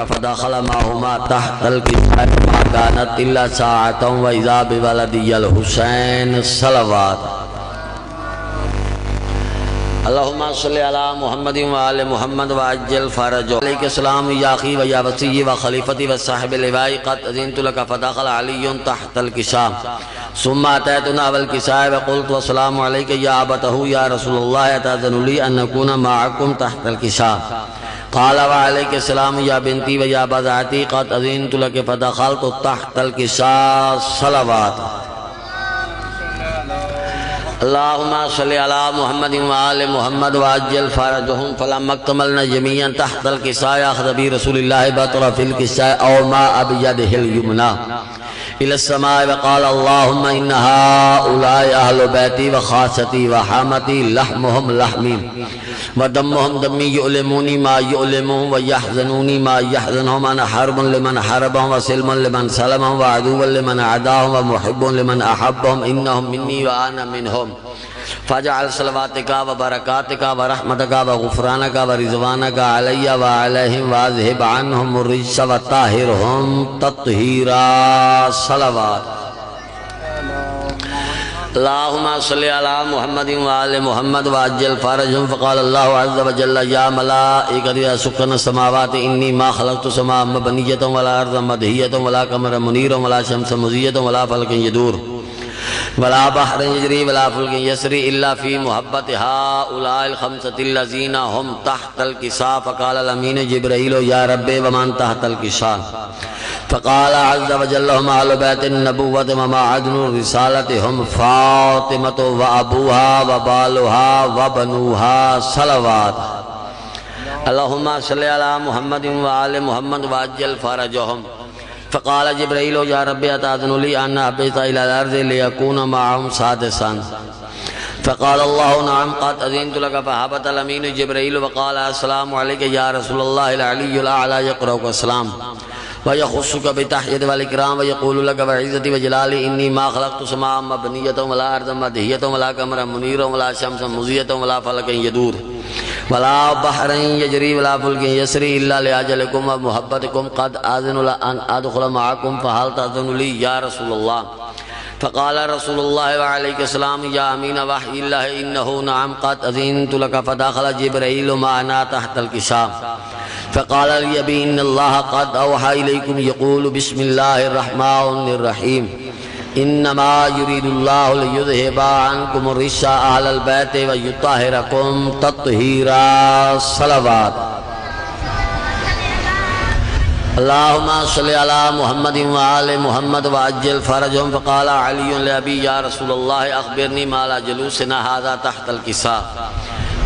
لك فدخل معهما تحت الكساء ما كانت إلا ساعة وإذا بولدي الحسين صلوات اللهم صل على محمد وآل محمد وعجل فرجه عليك السلام يا أخي ويا وصي وخليفتي وصاحب اللواء قد أذنت لك فدخل علي تحت الكساء ثم أتيتنا والكساء وقلت والسلام عليك يا أبته يا رسول الله أتأذن لي أن نكون معكم تحت الكساء قال وعليك السلام يا بنتي ويا بضعتي قد أذنت لك فدخلت تحت الكساء صلوات اللهم صل على محمد وآل محمد وعجل فرجهم فلما اكتملنا جميعا تحت الكساء أخذ بي رسول الله بطرف الكساء أو ما بيده اليمنى إلى السماء وقال اللهم إن هؤلاء أهل بيتي وخاصتي وحامتي لحمهم لحمي ودمهم دمي يؤلموني ما يؤلمهم ويحزنوني ما يحزنهم أنا حرب لمن حربهم وسلم لمن سلمهم وعدو لمن عداهم ومحب لمن أحبهم إنهم مني وأنا منهم فاجعل صلواتك وبركاتك ورحمتك وغفرانك ورضوانك علي وعليهم واذهب عنهم الرجس وطهرهم تطهيرا صلوات اللهم صل على محمد وآل محمد وعجل فرجهم فقال الله عز وجل يا ملائكتي يا سكان السماوات إني ما خلقت سماء مبنية ولا أرضا مدهية ولا قمرا منيرا ولا شمس مزية ولا فلك يدور ولا بحر يجري ولا فلك يسري إلا في محبة هؤلاء الخمسة الذين هم تحت الكساء فقال الأمين جبريل يا ربي ومن تحت الكساء فقال عز وجل هم أهل بيت النبوة ومعدن الرسالة هم فاطمة وأبوها وبالها وبنوها صلوات اللهم صل على محمد وآل محمد وعجل فرجهم فقال جبريل يا ربي أتأذن لي أن أهبط إلى الأرض ليكون معهم سادسا فقال الله نعم قد أذنت لك فهبط الأمين جبريل وقال السلام عليك يا رسول الله العلي الأعلى يقرأك السلام ويخصك بتحية والإكرام ويقول لك بعزتي وجلالي إني ما خلقت سماء مبنية ولا أرضا مدهية ولا قمرا منيرا ولا شمسا مضيئة ولا فلكا يدور ولا بحرا يجري ولا فلك يسري إلا لأجلكم ومحبتكم قد أذن أن أدخل معكم فهل تأذن لي يا رسول الله فقال رسول الله وعليك السلام يا أمين وحي الله إنه نعم قد أذنت لك فدخل جبريل معنا تحت الكساء فقال لي أبي إن الله قد أوحى إليكم يقول بسم الله الرحمن الرحيم إنما يريد الله ليذهب عنكم الرجس أهل البيت ويطهركم تطهيرا صلوات اللهم صل على محمد وآل محمد وعجل فرجهم فقال علي لأبي يا رسول الله أخبرني ما لا جلوسنا هذا تحت الكساء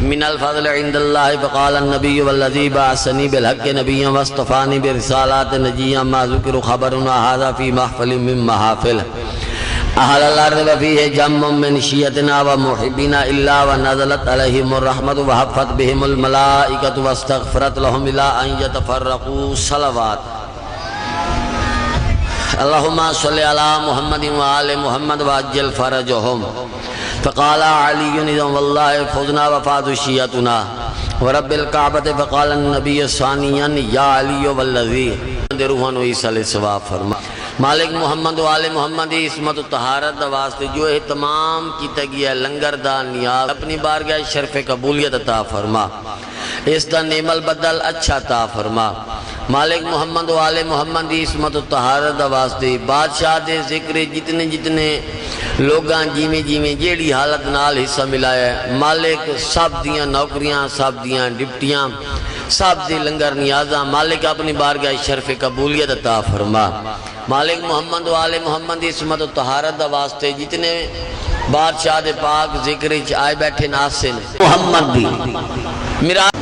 من الفضل عند الله فقال النبي والذي بعثني بالحق نبيا واصطفاني برسالات نجيا ما ذكر خبرنا هذا في محفل من محافل أهل الأرض وفيه جم من شيتنا ومحبنا إلا ونزلت عليهم الرحمة وحفت بهم الملائكة واستغفرت لهم إلى أن يتفرقوا صلوات اللهم صل على محمد وآل محمد وعجل فرجهم فقال علي إذن والله فزنا وفاذ شيئتنا ورب الكعبة فقال النبي ثانيا يا علي والذي روحان وعیسیٰ علیہ السلام فرما مالک محمد و آل محمد عصمت و طہارت واسطے جو اہتمام کیتا گیا لنگر دا نیاز اپنی بارگاہ شرف قبولیت عطا فرما اس دا نعم البدل اچھا عطا فرما مالک محمد و آل محمد عصمت و طہارت واسطے بادشاہ دے ذکر جتنے لوگاں جیویں جیڑی حالت نال حصہ ملایا ہے مالک سب دیاں نوکریاں سب دیاں ڈپٹیاں سب دی لنگر نیازاں مالک اپنی بارگاہ شرف قبولیت عطا فرما مالک محمد و آل محمد عصمت و طہارت واسطے جتنے بادشاہ دے پاک ذکر آئے بیٹھے ناسن محمد دی میراج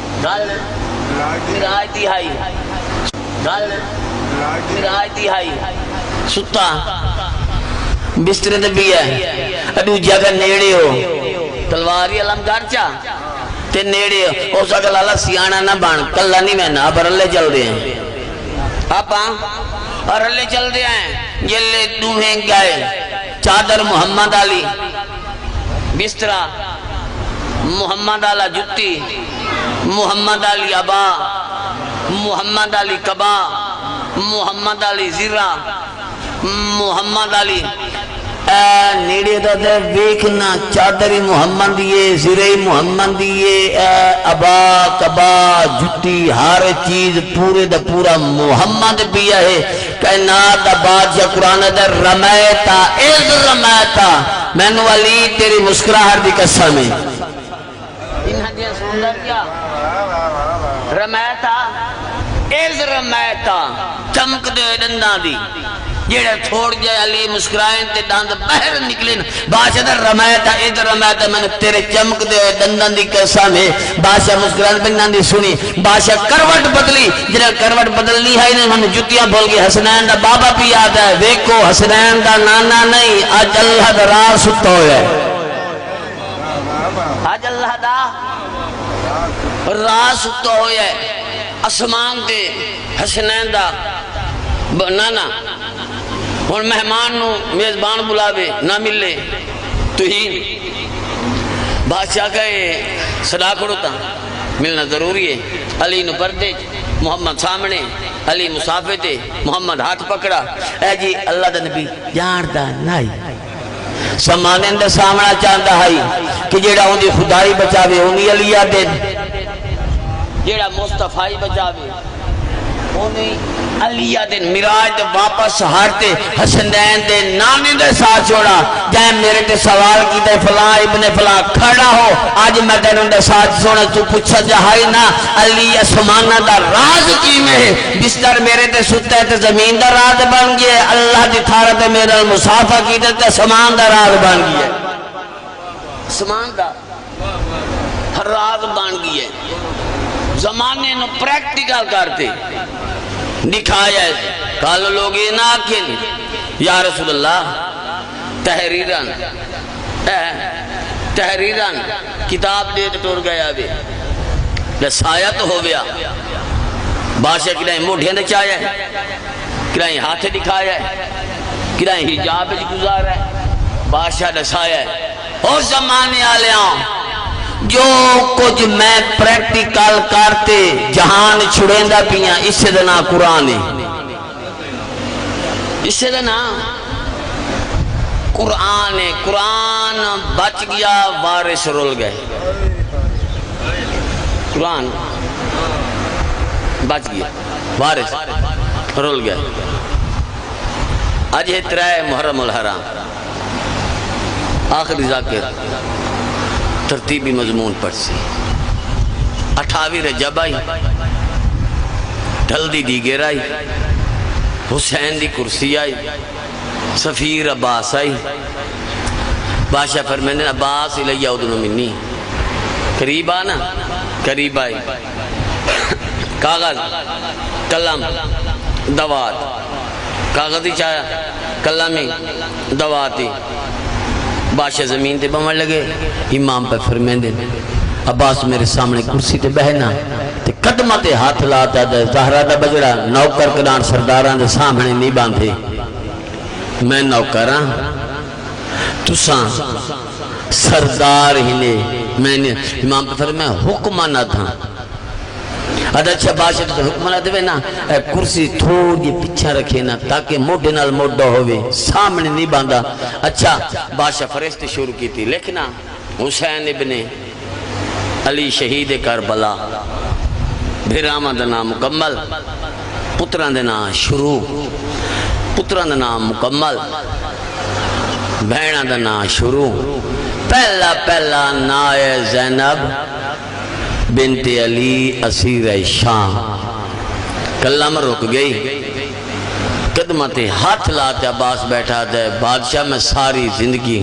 دہائی ستا بسترے دے بھی ہے اڈو جگہ نیڑے ہو تلواری علم گارچا تے نیڑے ہو اس اگل اللہ سیانہ نہ بان کلہ نہیں میں نا پر اللہ چل رہے ہیں آپ اور اللہ چل رہے ہیں جلے دوہیں گئے چادر محمد علی بسترہ محمد علی جتی محمد علی عبا محمد علی کبا، محمد علی زیرہ، محمد علی نیڑے دا دے ویکھنا چادری محمد دیئے، زیرہی محمد دیئے، ابا کبا جھٹی ہر چیز پورے دا پورا محمد بھی ہے۔ کائنات دا بادشاہ قرآن دا رمیتا از رمیتا، مینو علی تیری مسکراہٹ دی قسم ہے۔ ان حدیث سندر کیا رمیتا از رمیتا، چمک دے ڈنڈا دی جیڑا تھوڑ جائے علی مسکرائیں تے داند باہر نکلیں، بادشاہ در رمیتا از رمیتا، میں نے تیرے چمک دے دندان دی قسم ہے۔ بادشاہ مسکرائیں بندان دی سنی، بادشاہ کروٹ بدلی، جنہا کروٹ بدلنی ہے انہیں ہم جتیاں بھول گئی۔ حسنین دا بابا بھی یاد ہے، ویکو حسنین دا نانا نہیں، آج اللہ دا راہ ستا ہویا ہے، آج اللہ دا راہ ستا ہویا ہے۔ اسمان دے حسنین دا نانا اور مہمان نو میزبان بلاوے نہ ملے تو ہی بادشاہ کہے صدا کرو تا ملنا ضروری ہے۔ علی نو پردے، محمد سامنے، علی مسافے تے، محمد ہاتھ پکڑا، اے جی اللہ دا نبی جاندہ نائی سمانے اندر سامنا چاندہ ہائی کہ جیڑا ہوندی خدائی بچاوے ہونی علی آدین، جیڑا مصطفی بچاوے ہونی علی آدین۔ مراج دے واپس ہارتے حسنین دے نانے دے ساتھ چھوڑا، جائیں میرے تے سوال کی دے فلاں ابن فلاں کھڑا ہو، آج میں دے دے ساتھ سونا تو پوچھا جہائی نا علی اسمانہ دا راز کی میں ہے، بستر میرے تے ستا ہے تے زمین دا راز بن گئے، اللہ دی تھارت میرا المصافہ کی دے تے اسمان دا راز بن گئے، اسمان دا راز بن گئے۔ زمانے نو پریکٹیکل کرتے دکھایا ہے، کالو لوگ یہ نہ آکھیں یا رسول اللہ تحریران کتاب دے ٹور گیا بھی رسایا تو ہو گیا۔ بادشاہ کدائیں موڑھیں دے چاہیا ہے، کدائیں ہاتھ دکھایا ہے، کدائیں حجاب گزارا ہے، بادشاہ رسایا ہے۔ اور زمانے آلیاں جو کچھ میں پریکٹیکل کرتے جہان چھڑیں دا پیاں، اس سے دنا قرآن ہے، اس سے دنا قرآن ہے۔ قرآن بچ گیا وارث رول گئے، قرآن بچ گیا وارث رول گئے۔ آج ہے ترائے محرم الحرام، آخری ذاکر ترتیبی مضمون پڑھ سی، 28 رجب آئی، ڈھل دی دیگر آئی، حسین دی کرسی آئی، سفیر عباس آئی، بادشاہ فرمیندے عباس الیہ ادنو منی، قریب آنا قریب آئی، کاغذ قلم دوات، کاغذی چاہیا قلمی دواتی، بادشاہ زمین تے بمڑ لگے، امام پہ فرمیندے عباس میرے سامنے کرسی تے بہنا تے قدمہ تے ہاتھ لاتا دے، زہرہ دا بجڑا نوکر کدان سرداران دے سامنے نہیں باندھے، میں نوکران تساں سردار ہی نے، میں نے امام پہ فرمیندے حکمہ نہ تھا، اچھا بادشاہ تو حکمہ نہ دے نا، کرسی تھوڑی پیچھا رکھے نا تاکہ موڈے نال موڈا ہوئے، سامنے نہیں باندھا۔ اچھا بادشاہ فرشتے شروع کی تھی لکھنا، حسین ابن علی شہید کربلا، بھیرامہ دا نام مکمل، پتران دا نام شروع، پتران دا نام مکمل، بہنہ دا نام شروع، پہلا نائے زینب بنت علی اسیر شام، کلم رک گئی، قدمت ہاتھ لاتے عباس بیٹھا دے، بادشاہ میں ساری زندگی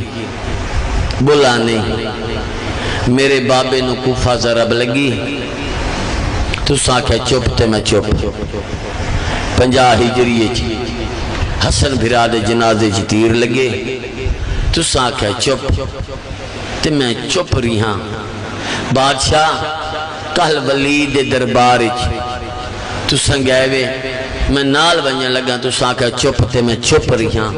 بلا نہیں، میرے بابے نو کوفہ ضرب لگی، تو ساکھے چپ تے میں چپ، 50 ہجری چی حسن بھراد جنازے چی تیر لگے، تو ساکھے چپ تے میں چپ رہی ہاں۔ بادشاہ کل ولید دربار تو سنگیوے میں نال بنیا لگا، تو ساکھا چپ تے میں چپ رہی ہاں۔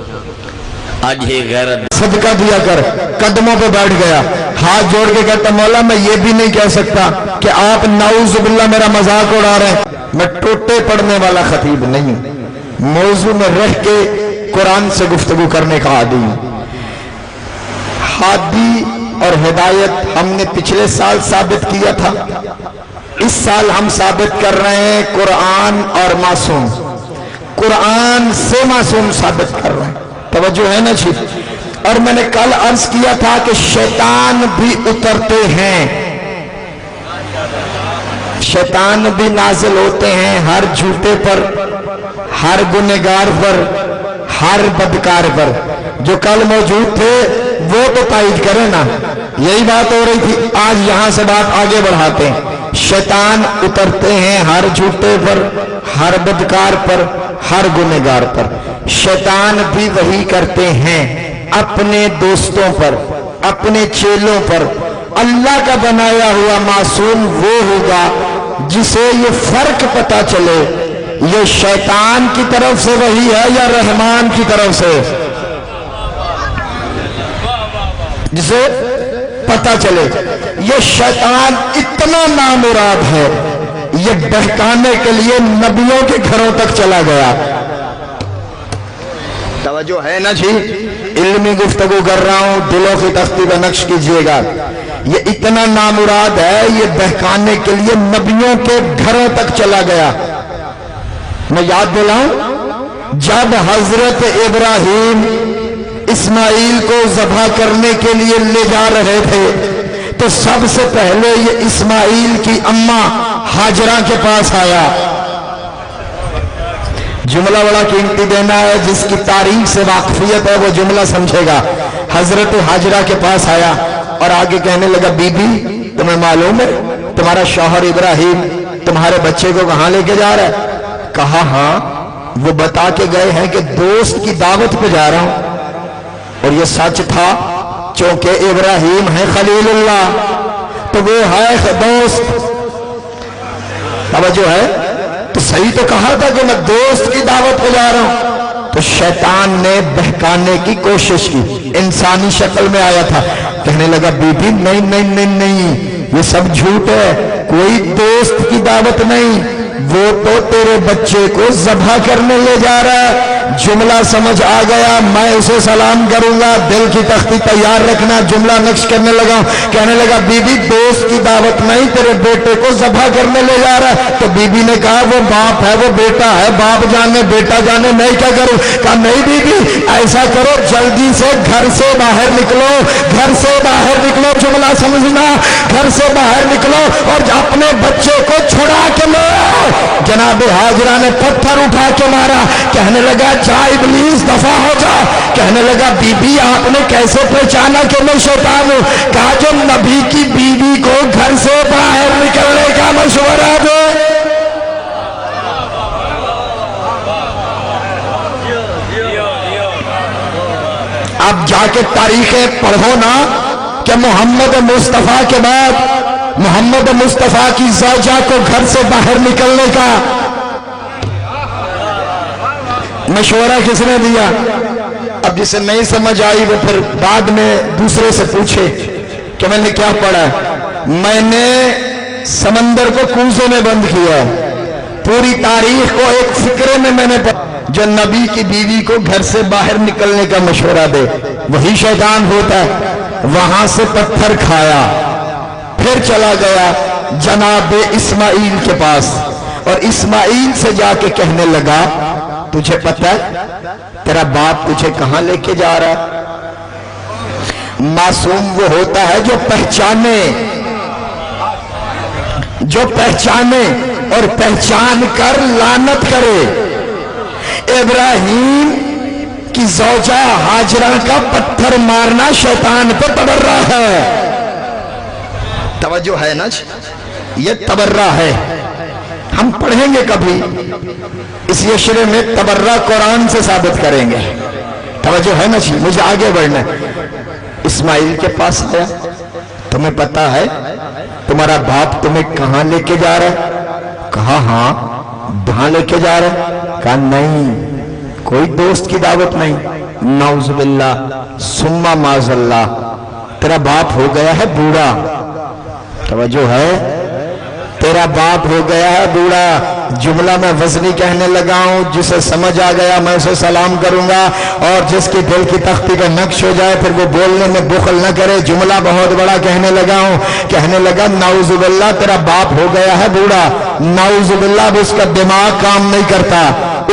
آج یہ غیرت صدقہ دیا کر، قدموں پہ بیٹھ گیا، ہاتھ جوڑ کے کہتا مولا میں یہ بھی نہیں کہہ سکتا کہ آپ نعوذ باللہ میرا مذاق اڑا رہے ہیں. میں ٹوٹے پڑھنے والا خطیب نہیں ہوں، موضوع میں رہ کے قرآن سے گفتگو کرنے کا عادی ہوں. ہادی اور ہدایت ہم نے پچھلے سال ثابت کیا تھا، اس سال ہم ثابت کر رہے ہیں قرآن اور معصوم. قرآن سے معصوم ثابت کر رہے ہیں. توجہ ہے نا جی؟ اور میں نے کل عرض کیا تھا کہ شیطان بھی اترتے ہیں، شیطان بھی نازل ہوتے ہیں ہر جھوٹے پر، ہر گنہگار پر، ہر بدکار پر. جو کل موجود تھے وہ تو تائید کریں نا، یہی بات ہو رہی تھی. آج یہاں سے بات آگے بڑھاتے ہیں. شیطان اترتے ہیں ہر جھوٹے پر، ہر بدکار پر، ہر گنہگار پر. شیطان بھی وہی کرتے ہیں اپنے دوستوں پر، اپنے چیلوں پر. اللہ کا بنایا ہوا معصوم وہ ہوگا جسے یہ فرق پتا چلے یہ شیطان کی طرف سے وہی ہے یا رحمان کی طرف سے، جسے پتا چلے. یہ شیطان اتنا نامراد ہے، یہ بہکانے کے لیے نبیوں کے گھروں تک چلا گیا. توجہ ہے نا جی؟ علمی گفتگو کر رہا ہوں، دلوں کی تختی پہ نقش کیجئے گا. یہ اتنا نامراد ہے، یہ بہکانے کے لیے نبیوں کے گھروں تک چلا گیا. میں یاد دلاؤں، جب حضرت ابراہیم اسماعیل کو ذبح کرنے کے لیے لے جا رہے تھے تو سب سے پہلے یہ اسماعیل کی اماں ہاجرہ کے پاس آیا. جملہ بڑا قیمتی دینا ہے، جس کی تاریخ سے واقفیت ہے وہ جملہ سمجھے گا. حضرت ہاجرہ کے پاس آیا اور آگے کہنے لگا بی بی تمہیں معلوم ہے تمہارا شوہر ابراہیم تمہارے بچے کو کہاں لے کے جا رہا ہے؟ کہا ہاں، وہ بتا کے گئے ہیں کہ دوست کی دعوت پہ جا رہا ہوں. اور یہ سچ تھا، چونکہ ابراہیم ہے خلیل اللہ تو وہ ہے دوست. توجہ ہے؟ تو صحیح تو کہا تھا کہ میں دوست کی دعوت پہ جا رہا ہوں. تو شیطان نے بہکانے کی کوشش کی، انسانی شکل میں آیا تھا. کہنے لگا بی بی نہیں نہیں نہیں نہیں، یہ سب جھوٹ ہے، کوئی دوست کی دعوت نہیں، وہ تو تیرے بچے کو ذبح کرنے لے جا رہا ہے. جملہ سمجھ آ گیا، میں اسے سلام کروں گا، دل کی تختی تیار رکھنا. جملہ نقش کرنے لگا، کہنے لگا بی بی دوست کی دعوت نہیں، تیرے بیٹے کو ذبح کرنے لے جا رہا ہے. تو بی بی نے کہا وہ باپ ہے، وہ بیٹا ہے، باپ جانے بیٹا جانے، میں کیا کروں؟ کہا نہیں بی بی ایسا کرو، جلدی سے گھر سے باہر نکلو، گھر سے باہر نکلو. جملہ سمجھنا، گھر سے باہر نکلو اور اپنے بچے کو چھڑا کے لو. جناب ہاجرہ نے پتھر اٹھا کے مارا. کہنے لگا جا ابلیس دفع ہو جا. کہنے لگا بی بی آپ نے کیسے پہچانا کہ میں شیطان ہوں؟ کہا جو نبی کی بیوی کو گھر سے باہر نکلنے کا مشورہ دے. اب جا کے تاریخیں پڑھو نا کہ محمد مصطفیٰ کے بعد محمد مصطفیٰ کی زوجہ کو گھر سے باہر نکلنے کا مشورہ کس نے دیا؟ اب جسے نہیں سمجھ آئی وہ پھر بعد میں دوسرے سے پوچھے کہ میں نے کیا پڑھا. میں نے سمندر کو کوزے میں بند کیا، پوری تاریخ کو ایک فکرے میں نے پڑھا. جو نبی کی بیوی کو گھر سے باہر نکلنے کا مشورہ دے وہی شیطان ہوتا ہے. وہاں سے پتھر کھایا، پھر چلا گیا جناب اسماعیل کے پاس اور اسماعیل سے جا کے کہنے لگا تجھے پتہ ہے تیرا باپ تجھے کہاں لے کے جا رہا ہے؟ معصوم وہ ہوتا ہے جو پہچانے اور پہچان کر لعنت کرے. ابراہیم کی زوجہ ہاجرہ کا پتھر مارنا شیطان پہ تبرہ ہے. توجہ ہے نا؟ یہ تبرہ ہے. ہم پڑھیں گے کبھی اس یشرے میں تبرہ قرآن سے ثابت کریں گے. توجہ ہے نا جی؟ مجھے آگے بڑھنا ہے. اسماعیل کے پاس آیا، تمہیں پتا ہے تمہارا باپ تمہیں کہاں لے کے جا رہا ہے؟ کہا ہاں. کہاں لے کے جا رہا ہے؟ کہا نہیں، کوئی دوست کی دعوت نہیں. نعوذ باللہ ثم معاذ اللہ. تیرا باپ ہو گیا ہے بوڑھا. توجہ ہے, تیرا باپ ہو گیا ہے بوڑھا. جملہ میں وزنی کہنے لگا ہوں, جسے سمجھ آ گیا میں اسے سلام کروں گا, اور جس کی دل کی تختی کا نقش ہو جائے پھر وہ بولنے میں بخل نہ کرے. جملہ بہت بڑا کہنے لگا ہوں, کہنے لگا نعوذ باللہ تیرا باپ ہو گیا ہے بوڑھا. نعوذ باللہ اب اس کا دماغ کام نہیں کرتا,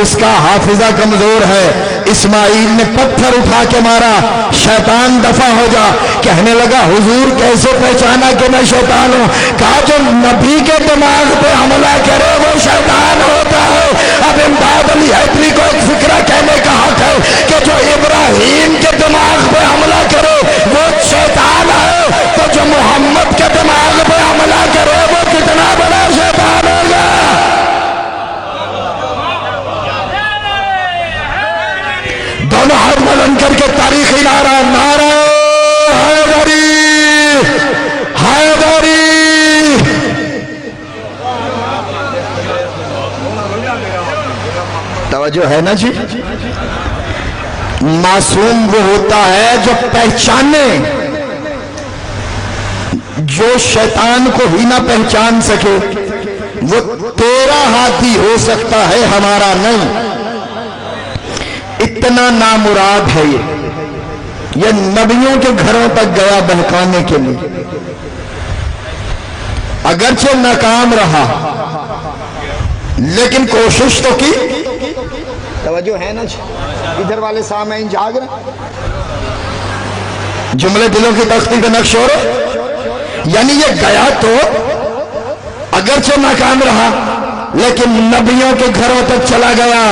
اس کا حافظہ کمزور ہے. اسماعیل نے پتھر اٹھا کے مارا, شیطان دفع ہو جا. کہنے لگا حضور کیسے پہچانا کہ میں شیطان ہوں؟ کہا جو نبی کے دماغ پہ حملہ کرے وہ شیطان ہوتا ہے. اب امداد علی حیدری کو ایک فکرہ کہنے کا حق ہے کہ جو ابراہیم کے دماغ پہ حملہ کرے وہ شیطان ہے, تو جو محمد کے دماغ پہ حملہ کرے وہ کتنا بڑا شیطان ہوگا. دونوں ہاتھ بلند کر کے تاریخی نعرہ, نعرہ حیدری حیدری. توجہ ہے نا جی. معصوم وہ ہوتا ہے جو پہچانے, جو شیطان کو ہی نہ پہچان سکے. وہ تیرا ہاتھی ہو سکتا ہے ہمارا نہیں. اتنا نامراد ہے یہ نبیوں کے گھروں تک گیا بہکانے کے لیے. اگرچہ ناکام رہا لیکن کوشش تو کی. توجہ ہے نا جی, ادھر والے سامعین جاگ رہے, جملے دلوں کی تختی کا نقش ہو رہے. یعنی یہ گیا تو اگرچہ ناکام رہا لیکن نبیوں کے گھروں تک چلا گیا.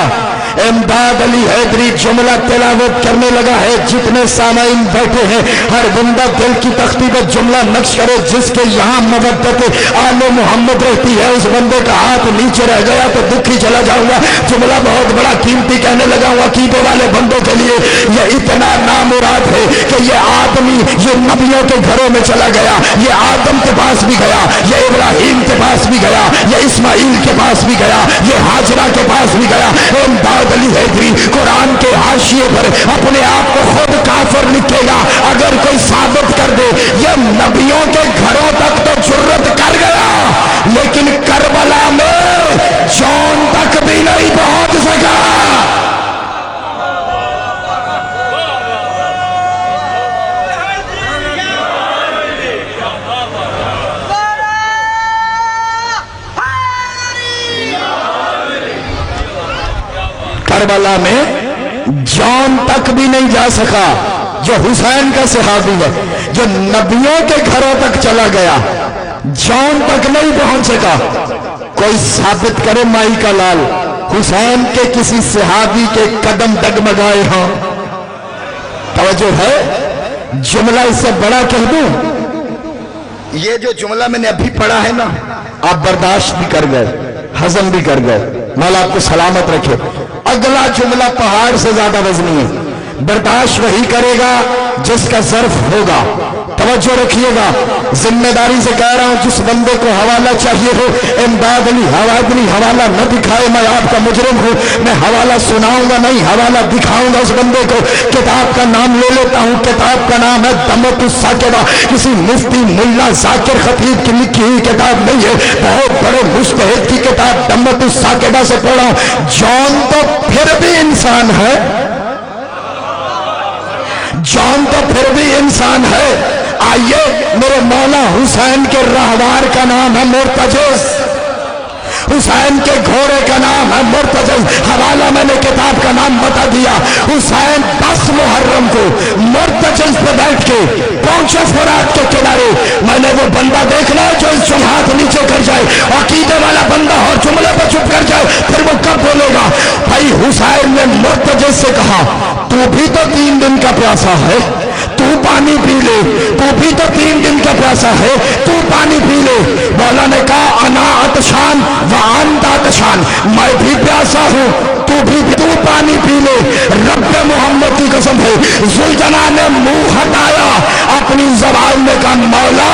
امداد علی حیدری جملہ تلاوت کرنے لگا ہے. جتنے سامعین بیٹھے ہیں ہر بندہ دل کی تختی پر جملہ نقش کرے. جس کے یہاں مودت آل محمد رہتی ہے اس بندے کا ہاتھ نیچے رہ گیا تو دکھی چلا جاؤں گا. جملہ بہت بڑا قیمتی کہنے لگا ہوں عقیدے والے بندوں کے لیے. یہ اتنا نامراد ہے کہ یہ آدمی یہ نبیوں کے گھروں میں چلا گیا. یہ آدم کے پاس بھی گیا, یہ ابراہیم کے پاس بھی گیا, یہ اسماعیل کے پاس بھی گیا, یہ ہاجرہ کے پاس بھی گیا. امداد علی حیدری قرآن کے حاشیے پر اپنے آپ کو خود کافر لکھے گا اگر کوئی ثابت کر دے یہ نبیوں کے گھروں تک تو جرت کر گیا لیکن کربلا میں جون تک بھی نہیں پہنچ سکا. کربلا میں جون تک بھی نہیں جا سکا جو حسین کا صحابی ہے, جو نبیوں کے گھروں تک چلا گیا جون تک نہیں پہنچ سکا. کوئی ثابت کرے مائی کا لال حسین کے کسی صحابی کے قدم ڈگمگائے ہوں. توجہ ہے, جملہ اس سے بڑا کہہ دوں. یہ جو جملہ میں نے ابھی پڑھا ہے نا آپ برداشت بھی کر گئے, ہضم بھی کر گئے, مولا آپ کو سلامت رکھے. اگلا جملہ پہاڑ سے زیادہ وزنی ہے. برداشت وہی کرے گا جس کا ظرف ہوگا. توجہ رکھیے گا, ذمہ داری سے کہہ رہا ہوں جس بندے کو حوالہ چاہیے ہو امداد علی حیدری حوالہ نہ دکھائے میں آپ کا مجرم ہوں. میں حوالہ سناؤں گا نہیں, حوالہ دکھاؤں گا اس بندے کو. کتاب کا نام لے لیتا ہوں, کتاب کا نام ہے دمت الساکبہ. کسی مفتی ملا ذاکر خطیب کی لکھی ہوئی کتاب نہیں ہے, بہت بڑے مجتہد کی کتاب دمت الساکبہ سے پڑھا. جون تو پھر بھی انسان ہے, جون تو پھر بھی انسان ہے. آئیے میرے مولا حسین کے راہوار کا نام ہے مرتجز, حسین کے گھوڑے کا نام ہے مرتجز. حوالہ میں نے کتاب کا نام بتا دیا. حسین 10 محرم کو مرتجز پہ بیٹھ کے پہنچے فرات کے کنارے. میں نے وہ بندہ دیکھنا جو اس ہاتھ نیچے کر جائے, عقیدے والا بندہ اور جملے پہ چپ کر جائے, پھر وہ کب بولے گا. بھائی حسین نے مرتجز سے کہا تو بھی تو 3 دن کا پیاسا ہے, تو پانی پی لے. تو بھی تو 3 دن کا پیاسا ہے, تو پانی پی لے. مولا نے کہا انا عطشان وانت عطشان, میں بھی پیاسا ہوں تو بھی تو پانی پی لے. رب محمد کی قسم ہے ذوالجلال نے منہ ہٹایا اپنی زبان میں کہا مولا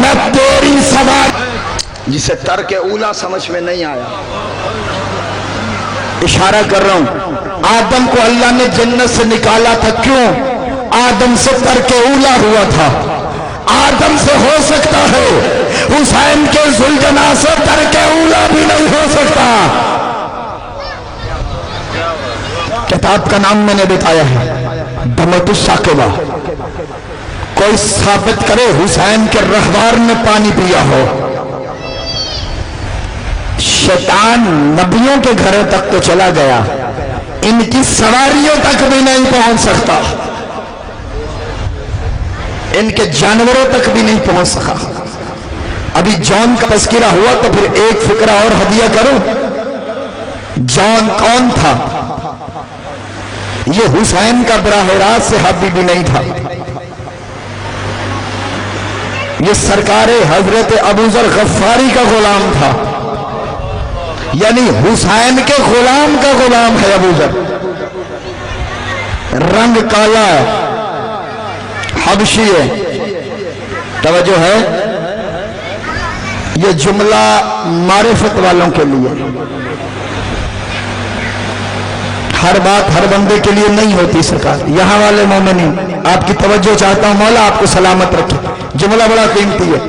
میں تیری سواری. جسے ترک اولا سمجھ میں نہیں آیا, اشارہ کر رہا ہوں. آدم کو اللہ نے جنت سے نکالا تھا, کیوں؟ آدم سے ترک اولا ہوا تھا. آدم سے ہو سکتا ہے، حسین کے ذوالجناح سے ترک اولا بھی نہیں ہو سکتا۔ کتاب کا نام میں نے بتایا ہے دمۃ الثاقبہ۔ کوئی ثابت کرے حسین کے رہوار نے پانی پیا ہو۔ شیطان نبیوں کے گھروں تک تو چلا گیا، ان کی سواریوں تک بھی نہیں پہنچ سکتا، ان کے جانوروں تک بھی نہیں پہنچ سکا۔ ابھی جان کا تذکرہ ہوا تو پھر ایک فکرہ اور ہدیہ کروں۔ جان کون تھا؟ یہ حسین کا براہ راست صحابی بھی نہیں تھا، یہ سرکار حضرت ابوذر غفاری کا غلام تھا، یعنی حسین کے غلام کا غلام ہے ابوذر۔ رنگ کالا ہے، حبشی ہے۔ توجہ ہے، یہ جملہ معرفت والوں کے لیے، ہر بات ہر بندے کے لیے نہیں ہوتی سرکار۔ یہاں والے مومنین آپ کی توجہ چاہتا ہوں، مولا آپ کو سلامت رکھے، جملہ بڑا قیمتی ہے۔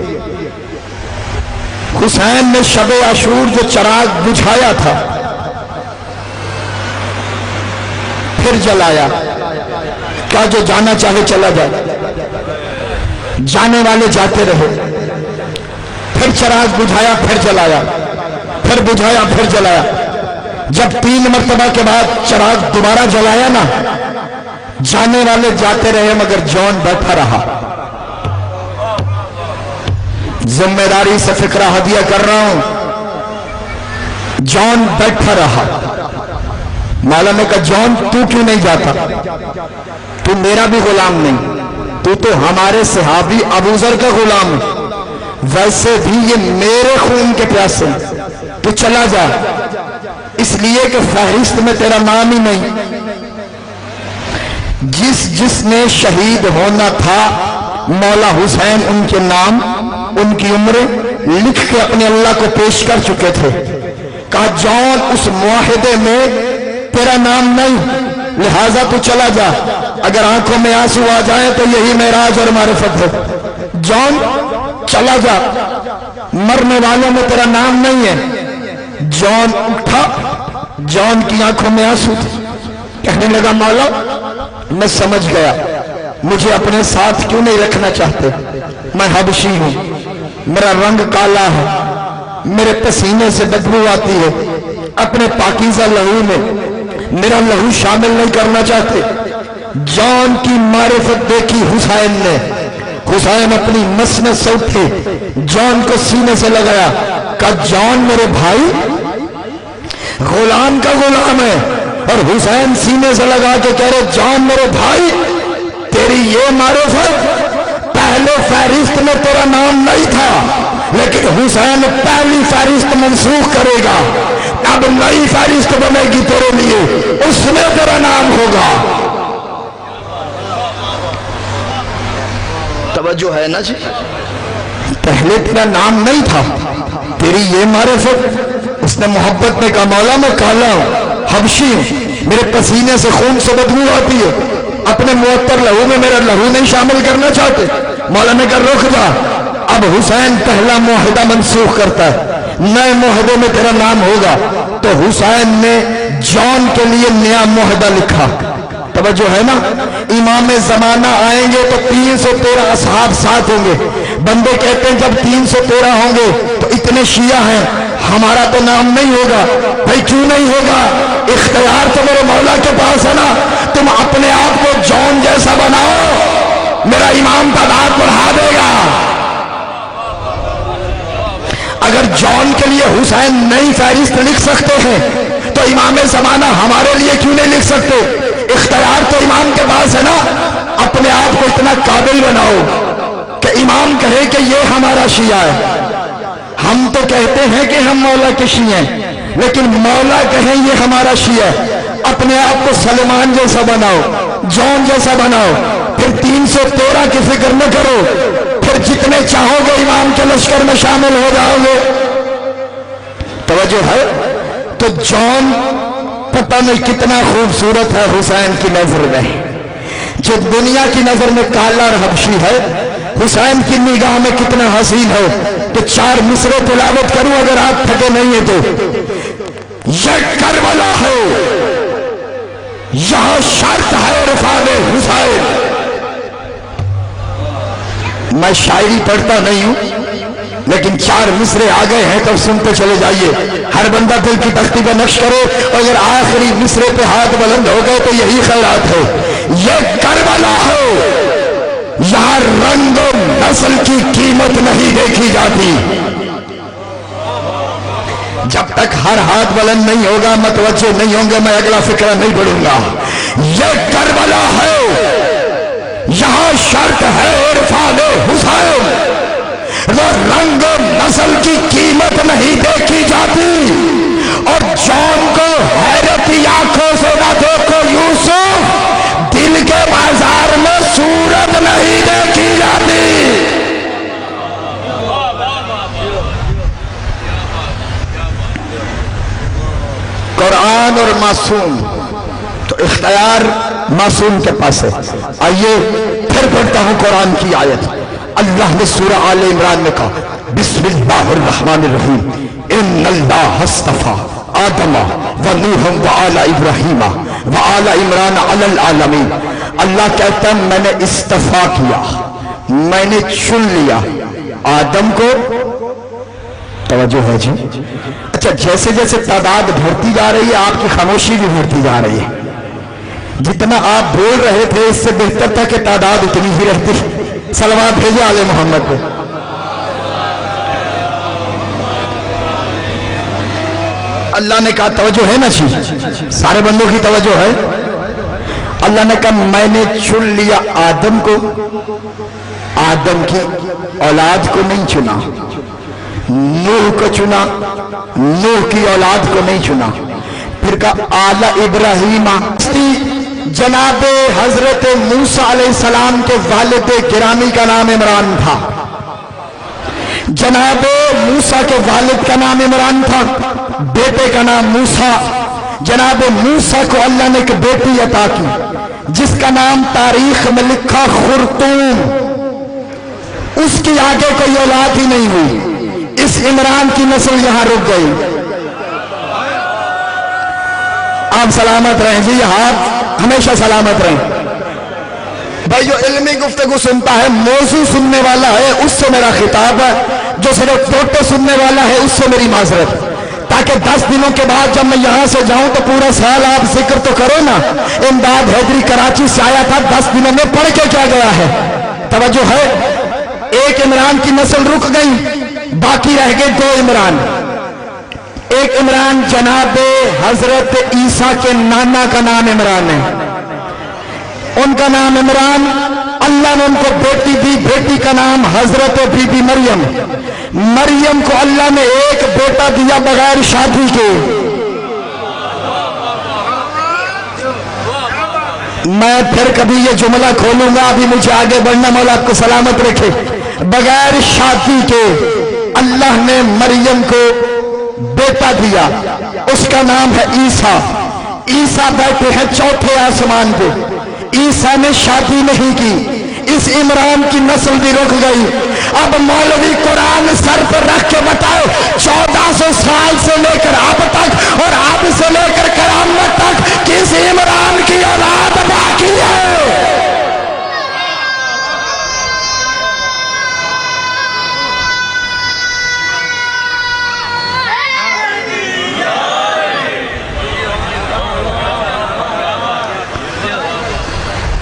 حسین نے شب عاشور جو چراغ بجھایا تھا پھر جلایا، کیا جو جانا چاہے چلا جائے، جانے والے جاتے رہے، پھر چراغ بجھایا پھر جلایا، پھر بجھایا پھر جلایا۔ جب 3 مرتبہ کے بعد چراغ دوبارہ جلایا نا، جانے والے جاتے رہے مگر جون بیٹھا رہا۔ ذمہ داری سے فکرہ ہدیہ کر رہا ہوں، جون بیٹھا رہا۔ مولا نے کہا جون تو کیوں نہیں جاتا؟ تو میرا بھی غلام نہیں، تو ہمارے صحابی ابوذر کا غلام ہے، ویسے بھی یہ میرے خون کے پیاسے ہیں، تو چلا جا، اس لیے کہ فہرست میں تیرا نام ہی نہیں۔ جس نے شہید ہونا تھا مولا حسین ان کے نام ان کی عمریں لکھ کے اپنے اللہ کو پیش کر چکے تھے۔ کہا جون اس معاہدے میں تیرا نام نہیں، لہذا تو چلا جا، اگر آنکھوں میں آنسو آ جائیں تو یہی معراج اور معرفت ہے۔ جون چلا جا، مرنے والوں میں تیرا نام نہیں ہے۔ جون اٹھا، جون کی آنکھوں میں آنسو تھے، کہنے لگا مولا میں سمجھ گیا، مجھے اپنے ساتھ کیوں نہیں رکھنا چاہتے؟ میں حبشی ہوں، میرا رنگ کالا ہے، میرے پسینے سے بدبو آتی ہے، اپنے پاکیزہ لہو میں میرا لہو شامل نہیں کرنا چاہتے۔ جون کی معرفت دیکھی حسین نے، حسین اپنی مسند سے اٹھے، جون کو سینے سے لگایا، کہا جون میرے بھائی، غلام کا غلام ہے، اور حسین سینے سے لگا کے کہہ رہے جون میرے بھائی، تیری یہ معرفت، پہلے فہرست میں تیرا نام نہیں تھا، لیکن حسین پہلی فہرست منسوخ کرے گا، اب نئی فہرست بنے گی تیرے لیے، اس میں تیرا نام ہوگا۔ توجہ ہے نا جی؟ پہلے تیرا نام نہیں تھا، تیری یہ معرفت۔ اس نے محبت میں کہا مولا میں کالا ہوں، حبشی ہوں، میرے پسینے سے خون سے بدبو آتی ہے، اپنے معطر لہو میں میرا لہو نہیں شامل کرنا چاہتے۔ مولا نے کہا رک جا، اب حسین پہلا معاہدہ منسوخ کرتا ہے، نئے معاہدے میں تیرا نام ہوگا۔ تو حسین نے جون کے لیے نیا معاہدہ لکھا۔ توجہ ہے نا؟ امام زمانہ آئیں گے تو 313 اصحاب ساتھ ہوں گے۔ بندے کہتے ہیں جب 313 ہوں گے تو اتنے شیعہ ہیں، ہمارا تو نام نہیں ہوگا۔ بھائی کیوں نہیں ہوگا؟ اختیار تو میرے مولا کے پاس ہے نا، تم اپنے آپ کو جون جیسا بناؤ، میرا امام تعداد بڑھا دے گا۔ اگر جون کے لیے حسین نئی فہرست لکھ سکتے ہیں تو امام زمانہ ہمارے لیے کیوں نہیں لکھ سکتے؟ اختیار تو امام کے پاس ہے نا، اپنے آپ کو اتنا قابل بناؤ کہ امام کہے کہ یہ ہمارا شیعہ ہے۔ ہم تو کہتے ہیں کہ ہم مولا کے شیعہ ہیں، لیکن مولا کہیں یہ ہمارا شیعہ ہے۔ اپنے آپ کو سلمان جیسا بناؤ، جون جیسا بناؤ، پھر 313 کی فکر نہ کرو، پھر جتنے چاہو گے امام کے لشکر میں شامل ہو جاؤ گے۔ توجہ ہے؟ تو جون پتہ نہیں کتنا خوبصورت ہے حسین کی نظر میں، جو دنیا کی نظر میں کالا اور حبشی ہے، حسین کی نگاہ میں کتنا حسین ہے کہ 4 مصرے تلاوت کروں اگر آپ تھکے نہیں ہیں تو۔ یہ کربلا ہے، یہاں شرط ہے عرفان حسین۔ میں شاعری پڑھتا نہیں ہوں لیکن 4 مصرے آ گئے ہیں تو سنتے چلے جائیے۔ ہر بندہ دل کی تختی کا نقش کرے اور اگر آخری مصرے پہ ہاتھ بلند ہو گئے تو یہی خیرات ہے۔ یہ کربلا ہے، یہاں رنگ و نسل کی قیمت نہیں دیکھی جاتی۔ جب تک ہر ہاتھ بلند نہیں ہوگا متوجہ نہیں ہوں گے، میں اگلا فقرہ نہیں پڑھوں گا۔ یہ کربلا ہے، یہاں شرط ہے عرفان حسین، وہ رنگ و نسل کی قیمت نہیں دیکھی جاتی۔ اور جان کو حیرتی آنکھوں سے نہ دیکھو یوسف، دل کے بازار میں صورت نہیں دیکھی جاتی۔ قرآن اور معصوم تو اختیار معصوم کے پاس ہے۔ آئیے پھر پڑھتا ہوں قرآن کی آیت۔ اللہ نے سورہ آل عمران میں کہا بسم اللہ الرحمن الرحیم ان اللہ اصطفیٰ آدم و نوح و آل ابراہیم و آل عمران علی العالمین۔ اللہ کہتا ہے میں نے استفا کیا، میں نے چن لیا آدم کو۔ توجہ ہے جی؟ اچھا، جیسے جیسے تعداد بڑھتی جا رہی ہے آپ کی خاموشی بھی بڑھتی جا رہی ہے۔ جتنا آپ بول رہے تھے اس سے بہتر تھا کہ تعداد اتنی ہی رہتی۔ صلوات بھیجے آل محمد پہ۔ اللہ نے کہا توجہ ہے نا جی، سارے بندوں کی توجہ ہے۔ اللہ نے کہا میں نے چن لیا آدم کو، آدم کی اولاد کو نہیں چنا، نوح کو چنا، نوح کی اولاد کو نہیں چنا۔ پھر کہا آل ابراہیم، جناب حضرت موسیٰ علیہ السلام کے والد گرامی کا نام عمران تھا، جناب موسیٰ کے والد کا نام عمران تھا، بیٹے کا نام موسیٰ۔ جناب موسیٰ کو اللہ نے ایک بیٹی عطا کی جس کا نام تاریخ میں لکھا خرطوم، اس کی آگے کوئی اولاد ہی نہیں ہوئی، اس عمران کی نسل یہاں رک گئی۔ آپ سلامت رہیں جی، ہاتھ ہمیشہ سلامت رہیں۔ بھائی جو علمی گفتگو سنتا ہے، موضوع سننے والا ہے، اس سے میرا خطاب ہے، جو صرف ٹوٹے سننے والا ہے اس سے میری معذرت، تاکہ 10 دنوں کے بعد جب میں یہاں سے جاؤں تو پورا سال آپ ذکر تو کرو نا، امداد حیدری کراچی سے آیا تھا، 10 دنوں میں پڑھ کے کیا گیا ہے۔ توجہ ہے؟ ایک عمران کی نسل رک گئی، باقی رہ گئے 2 عمران۔ ایک عمران جناب حضرت عیسیٰ کے نانا کا نام عمران ہے، ان کا نام عمران، اللہ نے ان کو بیٹی دی، بیٹی کا نام حضرت بی بی مریم۔ مریم کو اللہ نے ایک بیٹا دیا بغیر شادی کے۔ میں پھر کبھی یہ جملہ کھولوں گا، ابھی مجھے آگے بڑھنا، مولا آپ کو سلامت رکھے۔ بغیر شادی کے اللہ نے مریم کو بیٹا دیا، اس کا نام ہے عیسیٰ۔ عیسیٰ بیٹھے ہیں 4تھے آسمان پہ، عیسیٰ نے شادی نہیں کی، اس عمران کی نسل بھی رک گئی۔ اب مولوی قرآن سر پر رکھ کے بتائے 1400 سال سے لے کر اب تک اور اب سے لے کر قیامت تک کس عمران کی اولاد باقی ہے؟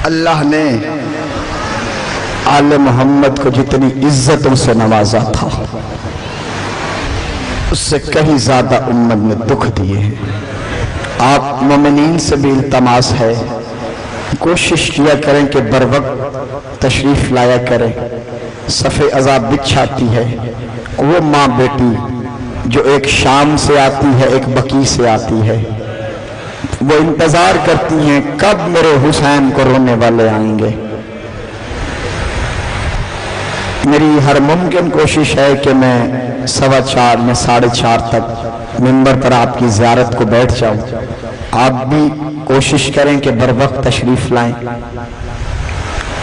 اللہ نے آل محمد کو جتنی عزتوں سے نوازا تھا اس سے کہیں زیادہ امت میں دکھ دیے ہیں۔ آپ مومنین سے بھی التماس ہے، کوشش کیا کریں کہ بر وقت تشریف لایا کریں۔ صف عذاب بچھاتی ہے وہ ماں بیٹی جو ایک شام سے آتی ہے ایک بقی سے آتی ہے، وہ انتظار کرتی ہیں کب میرے حسین کو رونے والے آئیں گے۔ میری ہر ممکن کوشش ہے کہ میں 4:15 یا 4:30 تک منبر پر آپ کی زیارت کو بیٹھ جاؤں۔ آپ بھی کوشش کریں کہ بر وقت تشریف لائیں۔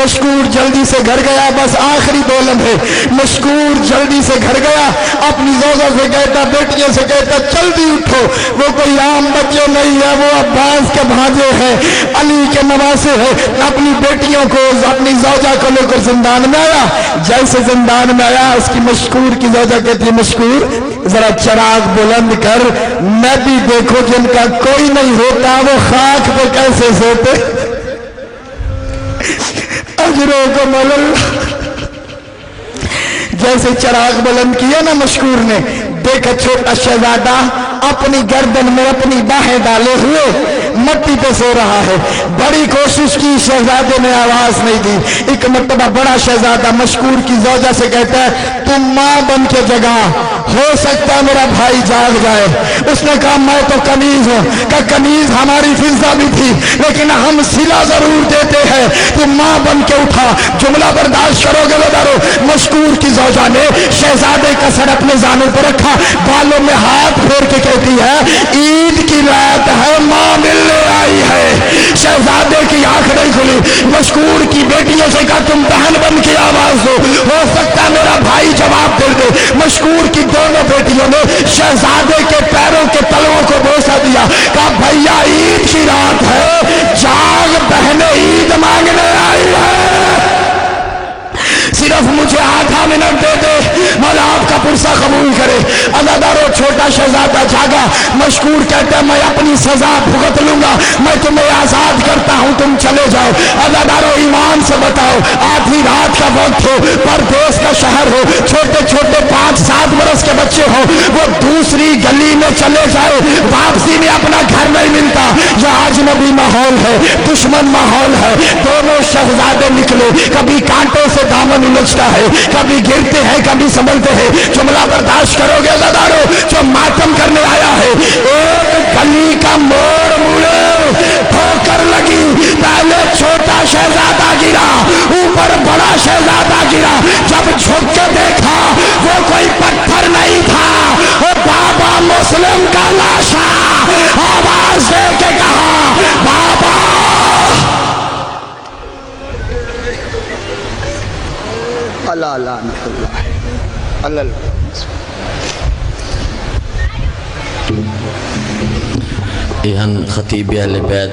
مشکور جلدی سے گھر گیا، بس آخری 2 لمحے، مشکور جلدی سے گھر گیا، اپنی زوجہ سے کہتا، بیٹیوں سے کہتا جلدی اٹھو، وہ کوئی عام بچے نہیں ہے، وہ عباس کے بھانجے ہیں، علی کے نواسے ہیں، اپنی بیٹیوں کو اپنی زوجہ کو لے کر زندان میں آیا۔ جیسے زندان میں آیا اس کی مشکور کی زوجہ کہتی ہے مشکور ذرا چراغ بلند کر، میں بھی دیکھو جن کا کوئی نہیں ہوتا وہ خاک پہ کیسے سوتے۔ اجروں کو ملل جیسے چراغ بلند کیا نا مشکور نے، دیکھا چھوٹا شہزادہ اپنی گردن میں اپنی باہیں ڈالے ہوئے مٹی پہ سو رہا ہے۔ بڑی کوشش کی، شہزادے نے آواز نہیں دی۔ ایک مرتبہ بڑا شہزادہ مشکور کی زوجہ سے کہتا ہے تم ماں بن کے جگا، ہو سکتا ہے میرا بھائی جاگ جائے۔ اس نے کہا میں تو کنیز ہوں، کہ کنیز ہماری فضا بھی تھی لیکن ہم صلہ ضرور دیتے ہیں، تم ماں بن کے اٹھا، جملہ برداشت کرو گے بدارو۔ مشکور کی زوجہ نے شہزادے کا سر اپنے زانوں پر رکھا، بالوں میں ہاتھ پھیر کے کہتی ہے عید کی رات ہے، ماں ملنے آئی ہے۔ شہزادے کی آنکھ نہیں کھلی، مشکور کی بیٹیوں سے کہا تم بہن بن کے آواز دو، ہو سکتا ہے میرا بھائی جواب دے دے۔ مشکور کی دونوں بیٹیوں نے شہزادے کے پیروں کے تلووں کو بوسہ دیا، کہا بھیا عید کی رات ہے، جاگ، بہنیں عید مانگنے آئی ہے، صرف مجھے آدھا منٹ دے دے، مولا آپ کا پرسہ قبول کرے۔ عزادارو چھوٹا شہزادہ جاگا، مشکور کہتا ہے میں اپنی سزا بھگت لوں گا، میں تمہیں آزاد کرتا ہوں، تم چلے جاؤ۔ عزادارو ایمان سے بتاؤ، آدھی رات کا وقت ہو، پردیس کا شہر ہو، چھوٹے چھوٹے 5-7 برس کے بچے ہو، وہ دوسری گلی میں چلے جائے، واپسی میں اپنا گھر نہیں ملتا، یہ اجنبی ماحول ہے، دشمن ماحول ہے۔ دونوں شہزادے نکلے، کبھی کانٹوں سے دامن الجھتا ہے، کبھی گرتے ہیں کبھی سنبھلتے ہیں۔ جملہ برداشت کرو گے عزادارو، جو ماتم کرنے آیا ہے، ایک گلی کا موڑ مڑے، ٹھوکر لگی، پہلے چھوٹا شہزادہ گرا، اوپر بڑا شہزادہ گرا، جب جھک کے دیکھا وہ کوئی پتھر نہیں تھا، وہ بابا مسلم کا لاشا، آواز دے کے کہا بابا۔ اللہ اللہ اللہ اللہ۔ ایہن خطیب اہل بیت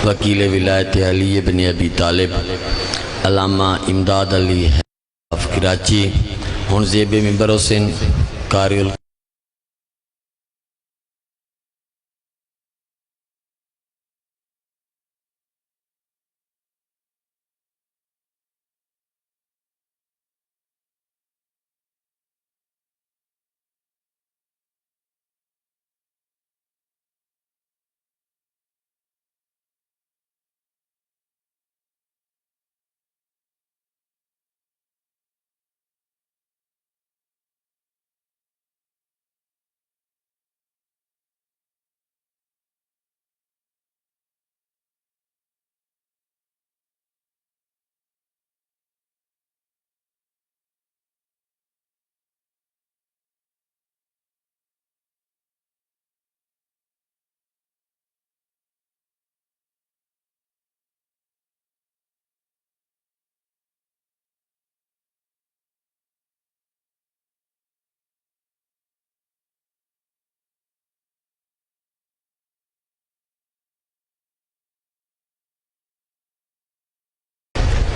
وکیل ولایت علی بن ابی طالب علامہ امداد علی کراچی ہن زیب ممبر حسین قاری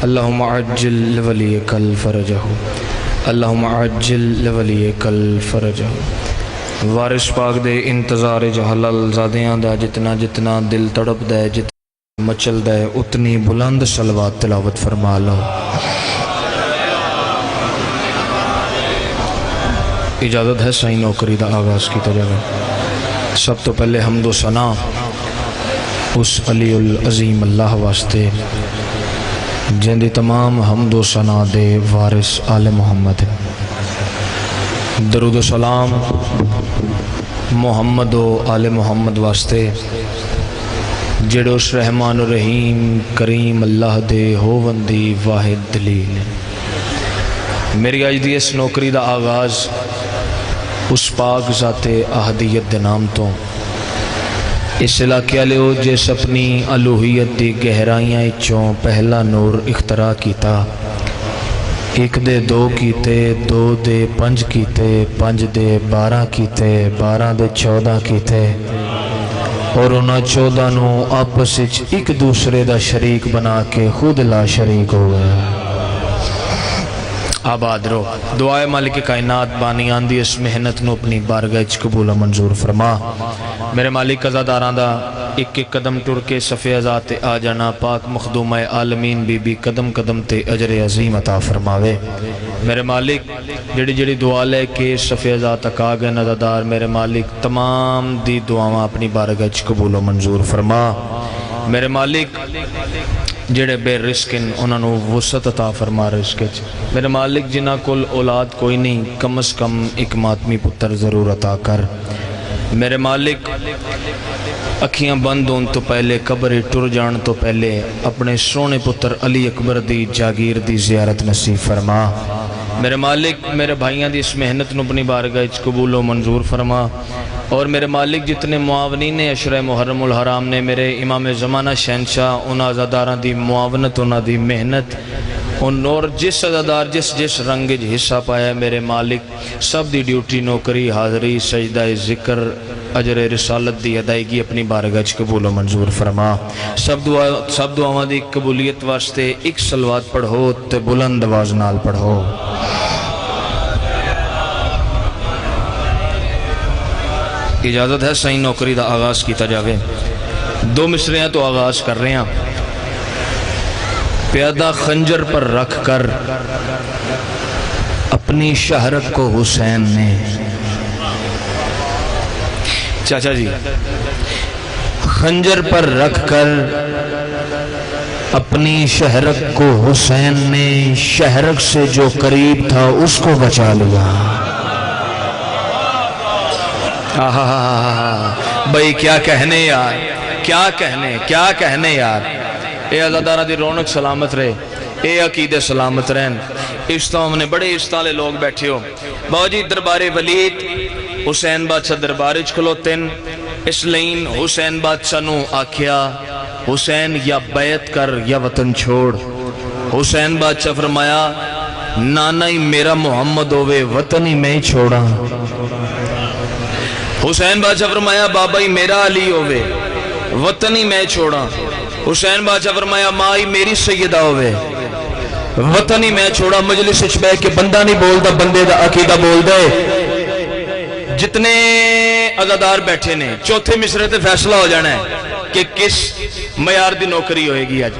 اللہم عجل لولیک الفرجہ، اللہم عجل لولیک الفرجہ۔ وارث پاک دے انتظار جہلل زادیاں دا جتنا جتنا دل تڑپ دے، جتنا مچل دے، اتنی بلند صلوات تلاوت فرما لو۔ اجازت ہے صحیح نوکری دا آغاز کی جائے۔ سب تو پہلے حمد و ثنا اس علی العظیم اللہ واسطے جن دی تمام حمد و ثنا دے وارث آل محمد، درود و سلام محمد و آل محمد واسطے جڑے اس رحمان و رحیم کریم اللہ دے ہووندی واحد دلیل۔ میری آج دی اس نوکری دا آغاز اس پاک ذات احدیت دے نام تو اس علاقے والے جس اپنی الوہیت دی گہرائیاں چوں پہلا نور اختراع کیتا، ایک دے 2 کیتے، 2 دے 5 کیتے، 5 دے 12 کیتے، 12 دے 14 کیتے، اور انہاں 14 نو آپس وچ ایک دوسرے دا شریک بنا کے خود لا شریک ہو گئے۔ آباد رو دعائے مالک کائنات بانی آندی اس محنت نو اپنی بارگاہ وچ قبول و منظور فرما۔ میرے مالک عزاداراں دا ایک قدم ٹر کے صفحے ازا تے آ جانا، پاک مخدومہ عالمین بی بی قدم قدم تے اجر عظیم عطا فرماوے۔ میرے مالک جڑی جڑی دعا لے کے صفحے ازا تک آ گئے عزادار، میرے مالک تمام دی دعاواں اپنی بارگاہ وچ قبول و منظور فرما۔ میرے مالک جڑے بے رزقن انہاں نو وسعت عطا فرما رزق وچ۔ میرے مالک جنہاں کول اولاد کوئی نہیں، کم از کم ایک ماتمی پتر ضرور عطا کر۔ میرے مالک اکھیاں بند ہون تو پہلے، قبر ٹر جان تو پہلے اپنے سونے پتر علی اکبر دی جاگیر دی زیارت نصیب فرما۔ میرے مالک میرے بھائیاں دی اس محنت نو اپنی بارگاہ وچ قبول و منظور فرما۔ اور میرے مالک جتنے معاونین عشرہ محرم الحرام نے، میرے امام زمانہ شہنشاہ انہاں عزاداراں دی معاونت، انہاں دی محنت، ان اور جس عزادار جس رنگ حصہ پایا، میرے مالک سب دی ڈیوٹی، نوکری، حاضری، سجدہ ذکر، اجر رسالت دی ادائیگی اپنی بارگاہ وچ قبول و منظور فرما۔ سب دعاواں دی قبولیت واسطے ایک صلوات پڑھو تے بلند آواز نال پڑھو۔ اجازت ہے صحیح نوکری دا آغاز کیتا جاوے۔ 2 مصریاں تو آغاز کر رہے ہیں۔ پیادہ خنجر پر رکھ کر اپنی شہرت کو حسین نے، چاچا جی، خنجر پر رکھ کر اپنی شہرت کو حسین نے، شہرک سے جو قریب تھا اس کو بچا لیا۔ بھائی کیا کہنے یار، کیا کہنے یار۔ اے عزادارہ دی رونق سلامت رہے، اے عقیدے سلامت رہن۔ عشتوں نے بڑے عشتوں لے لوگ بیٹھے ہو۔ باوجی دربار ولید حسین بادشاہ دربارج کھلوتن، اس لئین حسین بادشاہ نو آکھیا حسین یا بیعت کر یا وطن چھوڑ۔ حسین بادشاہ فرمایا نانا ہی میرا محمد ہوئے، وطن ہی میں چھوڑا۔ حسین بادشاہ فرمایا بابا ہی میرا علی ہوئے، وطن ہی میں چھوڑا۔ حسین بادشاہ فرمایا ماں ہی میری سیدہ ہوئے، وطن ہی میں چھوڑا۔ مجلس اچھ بے کہ بندہ نہیں بول دا، بندے دا عقیدہ بول دے۔ جتنے عزادار بیٹھے نے، چوتھے مصرے تے فیصلہ ہو جانا ہے کہ کس معیار دی نوکری ہوئے گی آج۔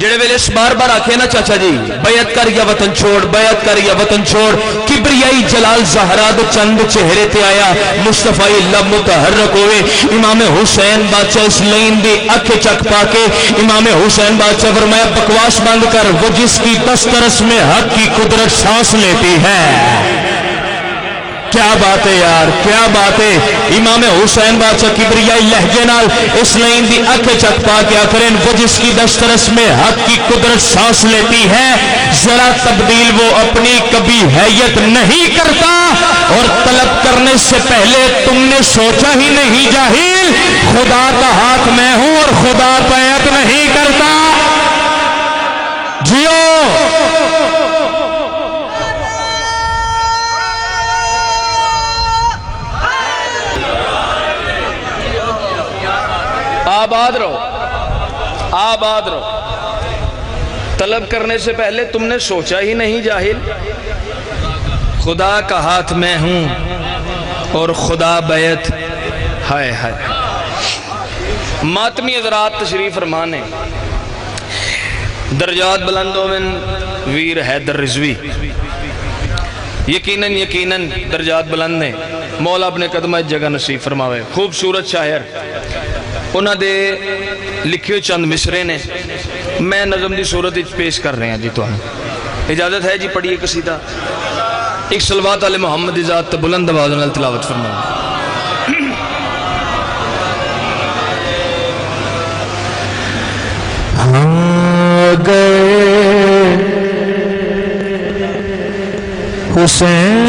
جڑے ویلے اس بار بار آکھے نا چاچا جی بیعت کر یا وطن چھوڑ، بیعت کر یا وطن چھوڑ، کبریائی جلال زہرا دو چند چہرے تے آیا، مصطفی لب متحرک ہوئے۔ امام حسین بادشاہ اس لین دی اکھ چک پا کے امام حسین بادشاہ فرمایا بکواس بند کر، وہ جس کی دسترس میں حق کی قدرت سانس لیتی ہے۔ کیا بات ہے یار، کیا بات ہے۔ امام حسین بادشاہ کبریائی لہجے نال اس لائن دی اکھ چک پا کے آخرین وہ جس کی دسترس میں حق کی قدرت سانس لیتی ہے، ذرا تبدیل وہ اپنی کبھی حیت نہیں کرتا، اور طلب کرنے سے پہلے تم نے سوچا ہی نہیں جاہل، خدا کا ہاتھ میں ہوں اور خدا بیعت نہیں کرتا۔ جیو آباد رہو، آباد رہو۔ طلب کرنے سے پہلے تم نے سوچا ہی نہیں جاہل، خدا کا ہاتھ میں ہوں اور خدا بیعت ہائے ہائے۔ ماتمی حضرات تشریف فرمانے، درجات بلندوں میں ویر حیدر رضوی یقیناً یقیناً درجات بلند نے، مولا اپنے قدمہ جگہ نصیب فرماوے۔ خوبصورت شاعر، انہاں دے لکھے چند مصرے نے میں نظم دی صورت پیش کر رہے ہیں جی۔ تو اجازت ہے جی پڑھیے قصیدہ، ایک صلوات علی محمد ذات بلند آواز نال تلاوت فرمائیں۔ گئے حسین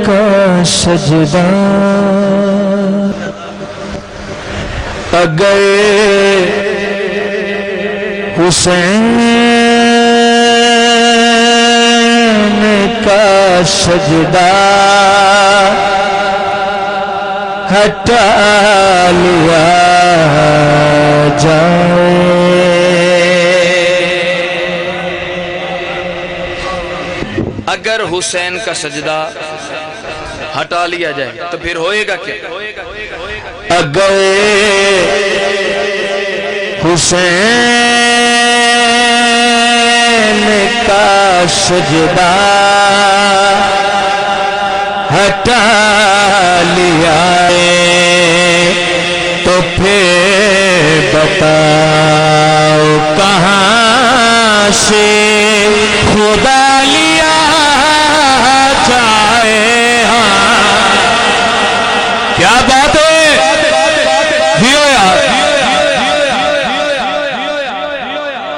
کا سجدہ اگر حسین کا سجدہ ہٹا لیا جائے اگر حسین کا سجدہ ہٹا لیا جائے تو پھر ہوئے گا کیا؟ اگر حسین کا سجدہ ہٹا لیا تو پھر بتاؤ کہاں سے خدا لیا جائے کیا بات ہے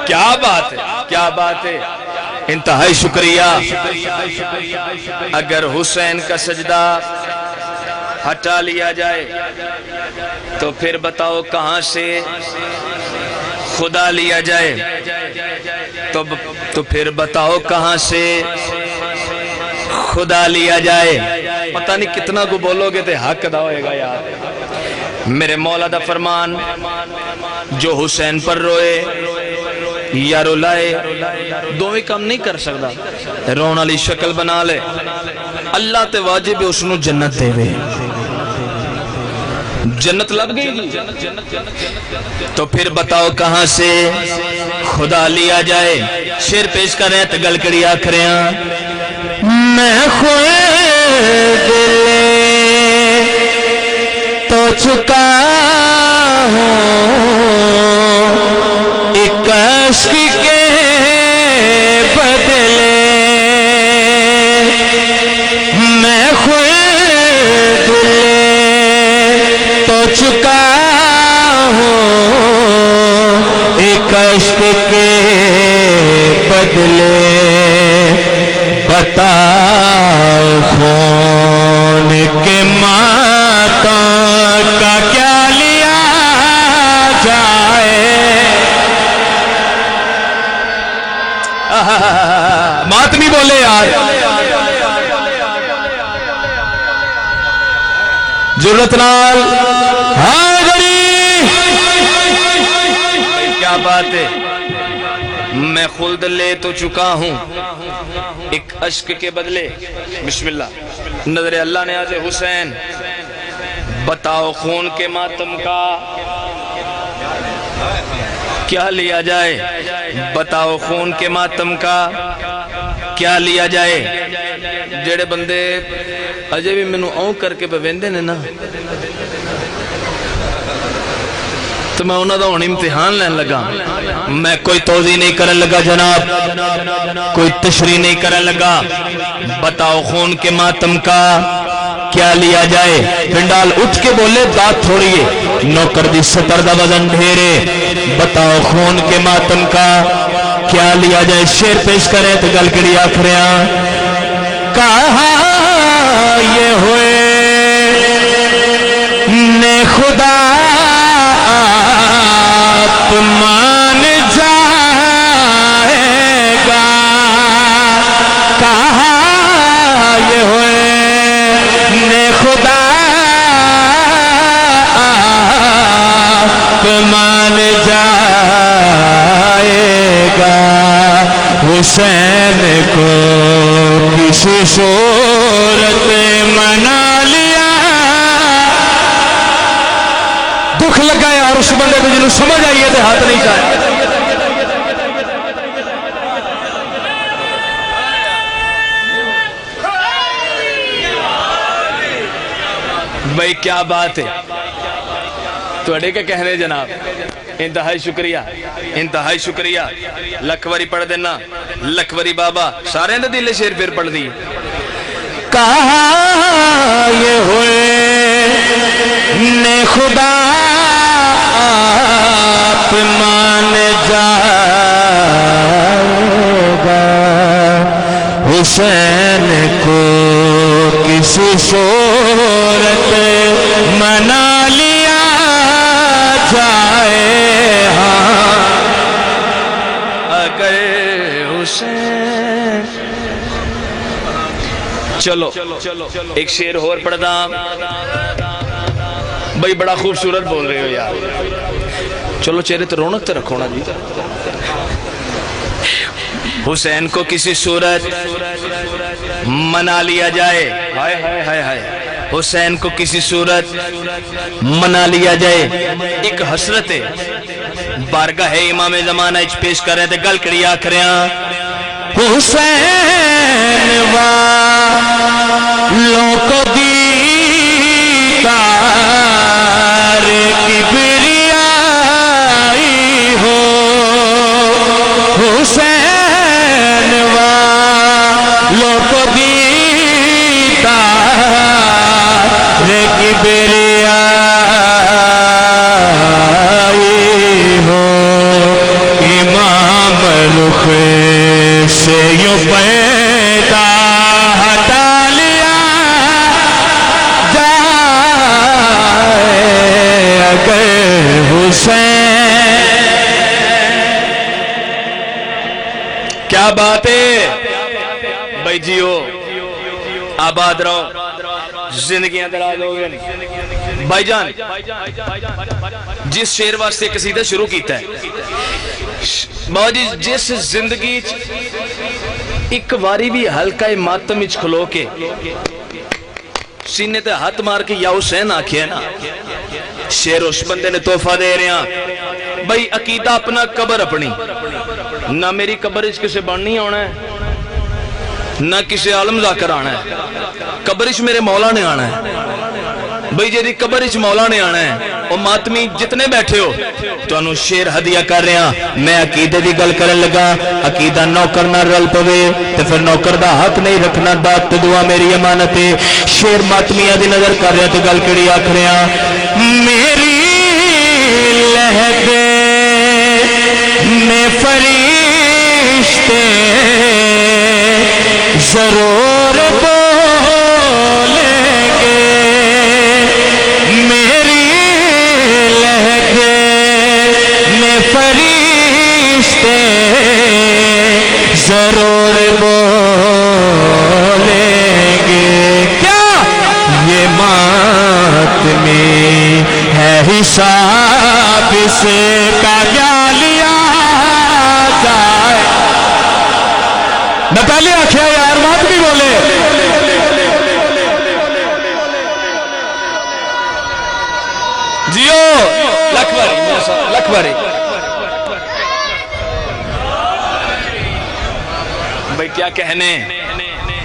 کیا بات ہے کیا بات ہے انتہائی شکریہ اگر حسین کا سجدہ ہٹا لیا جائے تو پھر بتاؤ کہاں سے خدا لیا جائے تو پھر بتاؤ کہاں سے خدا لیا جائے پتہ نہیں کتنا کو بولو گے تو حق ادا ہوئے گا یار میرے مولا دا فرمان جو حسین پر روئے یا رولائے دوویں کام نہیں کر سکتا رون والی شکل بنا لے اللہ تے واجب ہے اس نو جنت دے وے جنت لگ گئی جی تو پھر بتاؤ کہاں سے خدا لیا جائے شیر پیش کر رہے ہیں تو گل کری آکھ رہے ہیں میں خوئے دلے تو چکا ہوں ایک عشق کے بدلے میں خوئے دلے تو چکا ہوں ایک عشق کے بدلے بتاؤ خون کے ماتم کا کیا لیا جائے ماتمی بولے یار جرت نال ہاں گری کیا بات ہے میں خلد لے تو چکا ہوں ایک عشق کے بدلے بسم اللہ نظر اللہ نے آج حسین بتاؤ خون کے ماتم کا کیا لیا جائے بتاؤ خون کے ماتم کا کیا لیا جائے جڑے بندے اجے بھی منو اون کر کے بویندے نے نا تو میں انہوں دا ہون امتحان لین لگا میں کوئی توضیح نہیں کرن لگا جناب کوئی تشریح نہیں کرن لگا بتاؤ خون کے ماتم کا کیا لیا جائے پنڈال اٹھ کے بولے بات تھوڑی ہے نوکر دی سطر دا وزن ڈھیرے بتاؤ خون کے ماتم کا کیا لیا جائے شیر پیش کرے تو گل کری آخریاں کہا یہ ہوئے نے خدا آپ مان جائے گا کہا یہ ہوئے نے خدا آپ مان جائے گا حسین کو کسی صورت منا لیا دکھ لگا یار اس بندے کو جنہوں سمجھ آئیے تو ہاتھ نہیں چاہے بھائی کیا بات ہے تو اڑے کے کہہ رہے جناب انتہائی شکریہ لکھوری پڑھ دینا لکھوری بابا سارے اندر دل شیر پھر پڑھ دی کہا یہ ہوئے نے خدا آپ مان جائے گا حسین کو کسی منا لیا جائے ہاں اگر حسین. چلو ایک شعر اور پڑھتا. بھائی بڑا خوبصورت بول رہے ہو یار. چلو چہرے تو رونق تو رکھو نا جی. حسین کو کسی صورت منا لیا جائے. ہائے ہائے ہائے ہائے. حسین کو کسی صورت منا لیا جائے. ایک حسرت بارگاہ ہے امام زمانہ اچ پیش کر رہے تھے. گل کری آکھریاں حسین والوں کو دیدار کبریائی ہو. حسین والوں کو دیدار کبریائی ہو. امام رخ سے یوں پیدا ہٹا لیا جائے اگر حسین. کیا بات ہے بھائی جیو آباد رہو زندگیاں دراز ہو گئے. بھائی جان جس شعر واسطے قصیدہ شروع کیتا ہے بابا جی جس زندگی ایک واری بھی ہلکا ماتم اچ کھلو کے سینے تے ہاتھ مار کے یا حسین آکھیا نا شعر اس بندے نے تحفہ دے رہے ہیں. بھائی عقیدہ اپنا قبر اپنی نہ میری قبر اچ کسے بننی آنا ہے نہ کسے عالم ذاکر آنا ہے. قبر اچ میرے مولا نے آنا ہے. بھائی جی قبر اچ مولا نے آنا ہے. اور ماتمی جتنے بیٹھے ہو تو انہوں شیر ہدیہ کر رہے ہیں. میں عقیدے دی گل کرن لگا. عقیدہ نوکر نہ رل پوے تو پھر نوکر دا حق نہیں رکھنا. داد تے دعا میری امانت ہے. شیر ماتمیاں دی نظر کر رہے تو گل کڑی آکھ رہے ہیں میری لہدے میں فرشتے ضرور بولیں گے. میری لہدے میں فرشتے ضرور بولیں گے. کیا یہ ماتمی ہے حساب سے کا کیا لیا جائے. میں پہلے آکھیا یار ماتمی بولے. جیو لکھ باری بھائی کیا کہنے.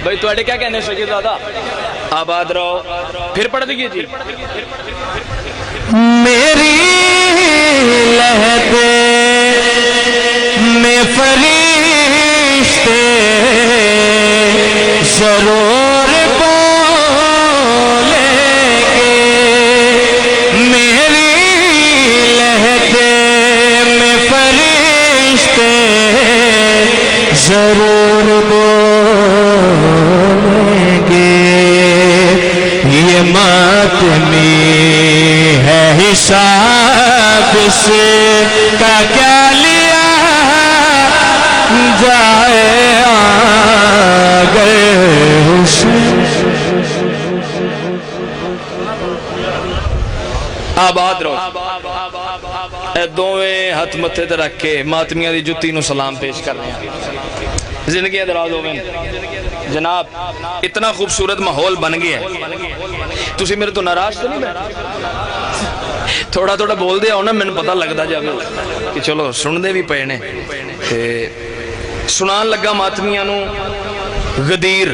بھائی تو کیا کہنے شکیل دادا آباد رہو. پھر پڑھ دیجئے جی. میری لہدے میں فرشتے ضرور بولیں گے. میری لہدے میں فرشتے ضرور بولیں گے. یہ ماتمی ہے حساب سے کا کیا لیا جائے آگے حسین. آباد رہو. اے دوویں ہاتھ متھے تے رکھ کے ماتمیاں دی جتی نو سلام پیش کر رہے ہیں. زندگی دراز ہو گئی جناب. اتنا خوبصورت ماحول بن گیا ہے. تسی میرے تو ناراض تو نہیں بیٹھے. تھوڑا تھوڑا بول دے آؤ نا میں پتہ لگتا جائے کہ چلو سن دے بھی پے نے. سنان لگا ماتمیاں نو غدیر.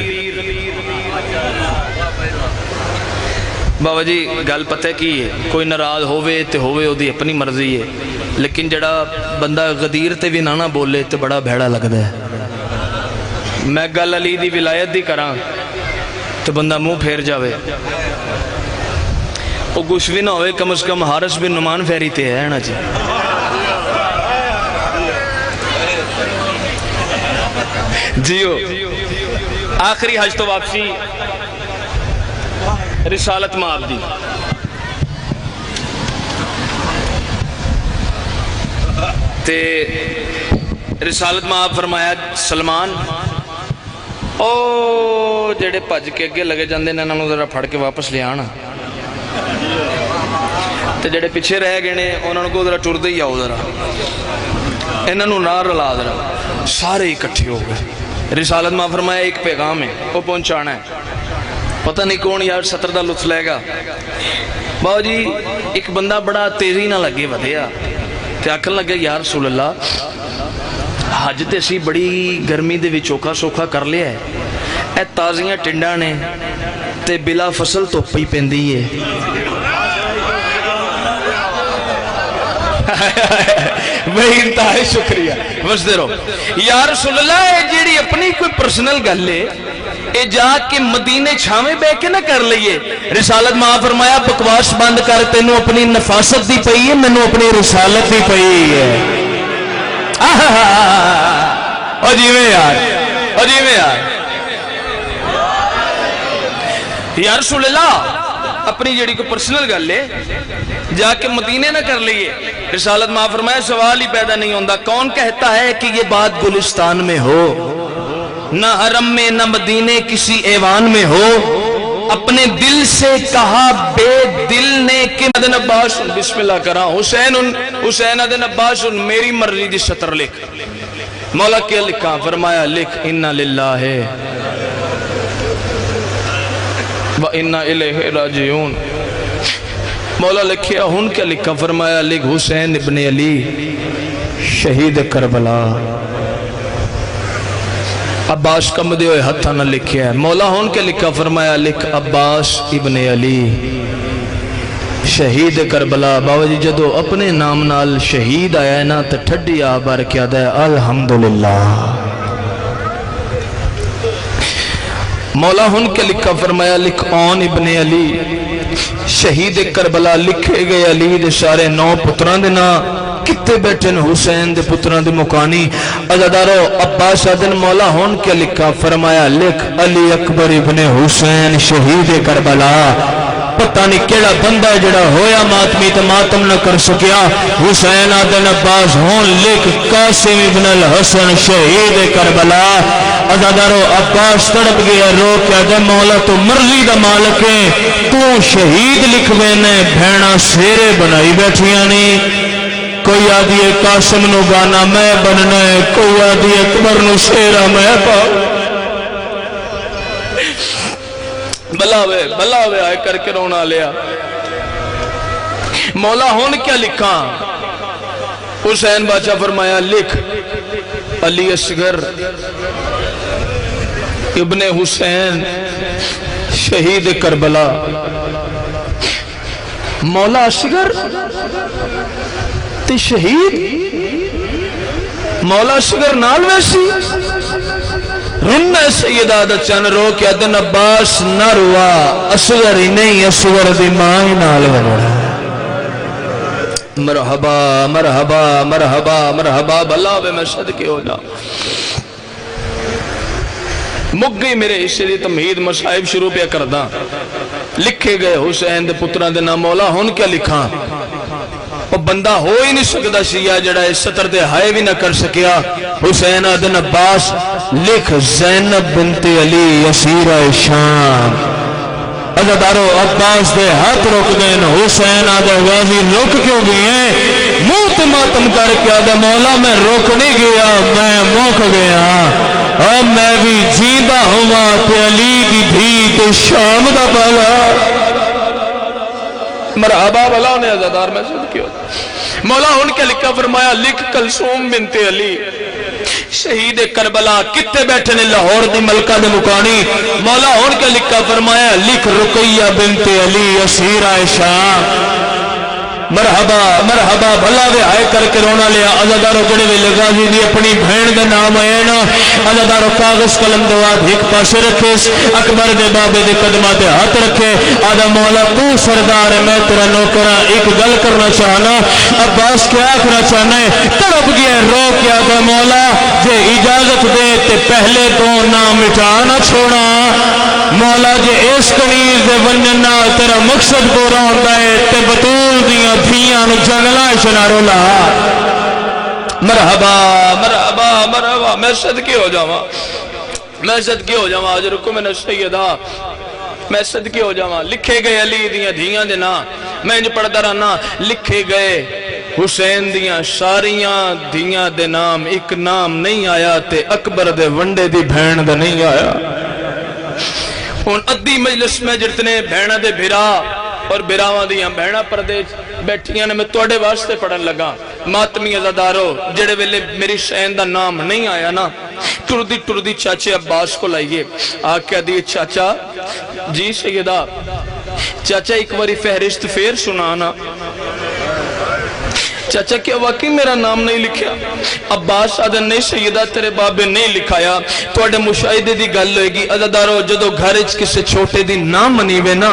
بابا جی گل پتہ کی ہے کوئی ناراض ہوئے تے ہوئے او دی اپنی مرضی ہے. لیکن جڑا بندہ غدیر تے بھی نہ بولے تے بڑا بھیڑا لگتا ہے. میں گل علی دی ولایت دی کراں تو بندہ منہ پھیر جاوے. وہ کچھ بھی نہ ہوئے کم از کم حارث بن نعمان فیری تے ہے نا جی. جیو آخری حج تو واپسی رسالت مآب دی تے رسالت میں آپ فرمایا سلمان او جڑے بھج کے اگے لگے جاندے نے انہاں نوں ذرا پھڑ کے واپس لے آنا تے جڑے پیچھے رہ گئے نے انہاں نوں کو ذرا ٹردے ہی آؤ ذرا انہاں نوں نہ رلا ذرا سارے اکٹھے ہو گئے رسالت میں فرمایا ایک پیغام ہے وہ پہنچانا ہے پتہ نہیں کون یار سطر دا لطف لے گا باو جی ایک بندہ بڑا تیزی نہ لگے ودیا تے آکھن لگے یا رسول اللہ حج تے اسی بڑی گرمی دے وچ اوکھا سوکھا کر لیا ہے اے تازیاں ٹنڈاں نے تے بلا فصل دھوپ ہی پیندی ہے بھئی انتہائی شکریہ وسدے رہو یا رسول اللہ اے جیڑی اپنی کوئی پرسنل گل ہے اے جا کے مدینے چھاویں بے کے نہ کر لئیے رسالت ماں فرمایا بکواس بند کر تینوں اپنی نفاست دی پئی ہے مینوں اپنی رسالت دی پئی ہے عجیبے یار یا رسول اللہ اپنی جڑی کو پرسنل گل ہے جا کے مدینے نہ کر لئیے رسالت ماں فرمایا سوال ہی پیدا نہیں ہوندہ کون کہتا ہے کہ یہ بات گلستان میں ہو نہ حرم میں نہ مدینے کسی ایوان میں ہو اپنے دل سے کہا بے دل نے کہ ادن عباس بسم اللہ کرا حسین ادن عباس میری مرضی دی سطر لکھ مولا کیا لکھا فرمایا لکھ انا للہ و انا الیہ راجعون مولا لکھیا ہن کیا لکھا فرمایا لکھ حسین ابن علی شہید کربلا عباس کم دے ہوئے ہتھا نہ لکھیا ہے مولا ہون کے لکھا فرمایا لکھ عباس ابن علی شہید کربلا بابا جی جدو اپنے نام نال شہید آیا ہے نا تو ٹھڈی آبار کیا دے الحمدللہ مولا ہون کے لکھا فرمایا لکھ اون ابن علی شہید کربلا لکھے گئے علی دے سارے 9 پتران دے نا کتے بیٹھن حسین دے پتران دے مکانی عزادارو عباس آدن مولا ہون کیا لکھا فرمایا لکھ علی اکبر ابن حسین شہید کربلا پتہ نہیں کیڑا بندہ ہے جڑا ہویا ماتمی تو ماتم نہ کر سکیا حسین آدن عباس ہون لکھ قاسم ابن الحسن شہید کربلا عزادارو عباس تڑپ گیا رو کیا دے مولا تو مرضی دا مالک ہے تو شہید لکھ بینے بھینا سیرے بنائی بیٹھیاں نہیں کوئی آدھی قاسم نو گانا میں بننا ہے کوئی آدھی اکبر نو سیرا میں پاؤ بلاوے آئے کر کے رونا لیا مولا ہون کیا لکھا حسین باچہ فرمایا لکھ علی اصغر ابن حسین شہید کربلا مولا اصغر تی شہید مولا اصغر نال ویسی رن سیدہ دا چن رو کہ ادن عباس نہ روا اصغر ہی نہیں اصغر دی مائی نال ونوڑا مرحبا مرحبا مرحبا مرحبا بھلا بے میں صدقے ہو جا مک گئی میرے حصے دی تمہید مصائب شروع پہ کردہ لکھے گئے حسین دے پتران دے نام مولا ہون کیا لکھا وہ بندہ ہو ہی نہیں سکتا شیعہ جڑا اس سطر دے ہائے بھی نہ کر سکیا حسین آدن عباس لکھ زینب بنت علی اسیرہ شام عزادارو عباس دے ہاتھ روک دین حسین آدن غازی روک کیوں گئی ہیں موت ماتم کر کے آدھا مولا میں روک نہیں گیا میں موک گیا اور میں بھی جیدہ ہوا تے علی کی بھی تے شام دا بالا مرحبا بھلا انہیں عزادار میں صدقی ہوتا مولا ان کے لکھا فرمایا لکھ کلثوم بنت علی شہید کربلا کتے بیٹھنے لاہور دی ملکہ دے مکانی مولا ان کے لکھا فرمایا لکھ رقیہ بنت علی اسیرہ شام مرحبا مرحبا بھلا وے آئے کر کے رونا لیا عزادارو جڑے وے لغازی دی اپنی بھین دے نام آئے نا عزادارو کاغذ قلم دواد ایک پاسے رکھے اکبر دے بابے دے قدمات ہاتھ رکھے آدھا مولا تو سردار ہے میں تیرا نوکرہ ایک گل کرنا چاہنا عباس کیا کرنا چاہنا ہے تڑپ گیا رو کیا آدھا مولا جے اجازت دے تے پہلے تو نام مٹانا چھوڑا مولا جے اس کنیز دے ونجنا تیرا مقصد پورا ہوتا ہے تے بطول دیاں دھیاں نو جنگلہ شنارو لا مرحبا مرحبا مرحبا میں صدقے ہو جاواں میں صدقے ہو جاواں اجرکم من السیدہ میں صدقے ہو جاواں لکھے گئے علی دیاں دھیاں دے نا میں انج پڑھدا رہنا لکھے گئے حسین دیاں ساریاں دھیاں دے نام ایک نام نہیں آیا تے اکبر دے ونڈے دی بہن دا نہیں آیا ہن ادھی مجلس میں جتنے بہناں دے بھرا اور براواں دیاں بہناں پردے بیٹھیاں نے میں توڑے واسطے پڑھن لگا ماتمی عزادارو جڑے ویلے میری شین دا نام نہیں آیا نا ٹردی چاچے عباس کو لائیے آکھیا دی چاچا جی سیدہ چاچا ایک باری فہرست پھر سنانا چاچا کیا واقعی میرا نام نہیں لکھیا عباس آدھن نہیں سیدہ تیرے بابے نہیں لکھایا تو اڈے مشاہدے دی گل ہوئے گی عزادارو جدو گھرچ کسے چھوٹے دی نام منیوے نا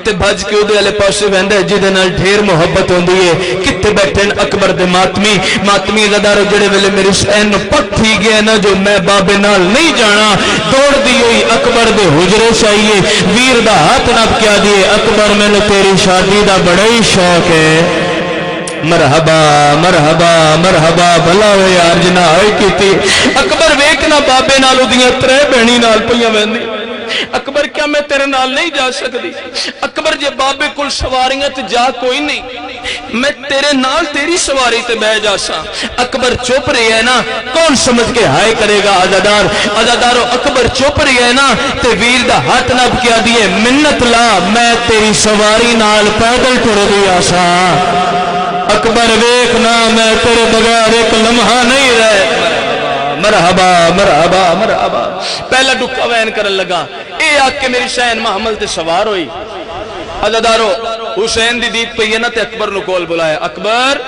تے بھج کے ادھے علی پاسے ویندے جدے نال ڈھیر محبت ہوندی ہے کتے بیٹھن اکبر دے ماتمی عزادارو جڑے ویلے میری سین پک تھی گیا نا جو میں بابے نال نہیں جانا دوڑ دی ہوئی اکبر دے حجرے چاہیے ویر دا ہاتھ نب کیا دیئے اکبر میں نے تیری شادی دا بڑا ہی شوق ہے مرحبا مرحبا مرحبا بھلا ہوئے یار جنہ ہوئی کی تھی اکبر ویکنا بابے نالو دیاں ترے بہنی نال پہیاں ویندی اکبر کیا میں تیرے نال نہیں جا سکتی اکبر جے بابے کل سواریاں تے جا کوئی نہیں میں تیرے نال تیری سواری تے بہ جا سا اکبر چوپ رہی ہے نا کون سمجھ کے ہائے کرے گا عزادارو اکبر چوپ رہی ہے نا تے ویر دا ہاتھ نب کیا دیئے منت لا میں تیری سواری نال پیدل ٹر دیا سا اکبر ویکنا میں تیرے بغیر ایک لمحہ نہیں رہے مرحبا مرحبا مرحبا پہلا ڈکا وین کرن لگا اے آکے میری شین محمل تے سوار ہوئی عزادارو حسین دی دید پہ یہ نا تے اکبر نو کول بلائے اکبر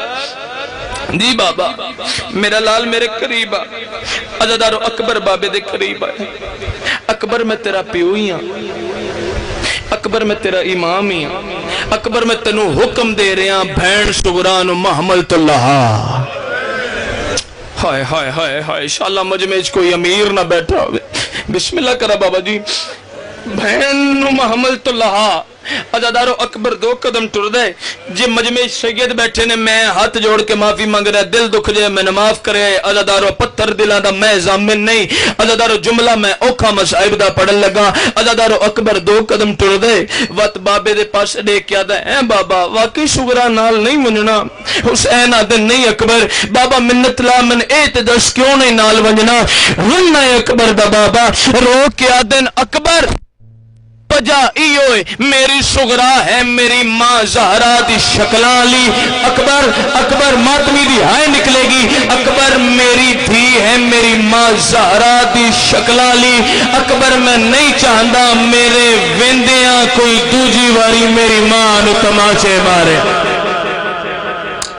جی بابا میرا لال میرے قریب آ عزادارو اکبر بابے دے قریب آئے اکبر میں تیرا پیوئی ہاں اکبر میں تیرا امام ہی ہاں اکبر میں تنو حکم دے رہے ہیں بھین سغران محملت اللہ ہائے ہائے ہائے ہائے انشاءاللہ مجمعج کوئی امیر نہ بیٹھا ہوئے بسم اللہ کرا بابا جی بھین محملت اللہ عزادارو اکبر دو قدم ٹر دے جی مجمع سید بیٹھے نے میں ہاتھ جوڑ کے معافی مانگ رہا دل دکھ جائے میں نماف کرے عزادارو پتھر دلان دا میں ضامن نہیں عزادارو جملہ میں اوکھا مسائب دا پڑھن لگا عزادارو اکبر دو قدم ٹر دے وقت بابے دے پاس دے کیا دا اے بابا واقعی شگرہ نال نہیں منجنا حسین آدن نہیں اکبر بابا منت لا من ایت دس کیوں نہیں نال ونجنا رنہ اکبر دا بابا رو کے آدن اکبر پجا ایوئے میری سغرا ہے میری ماں زہرا دی شکلان لی اکبر ماتمی دی ہائے نکلے گی اکبر میری تھی ہے میری ماں زہرا دی شکلان لی اکبر میں نہیں چاہندہ میرے ویندیاں کوئی دوجی واری میری ماں نو تماچے مارے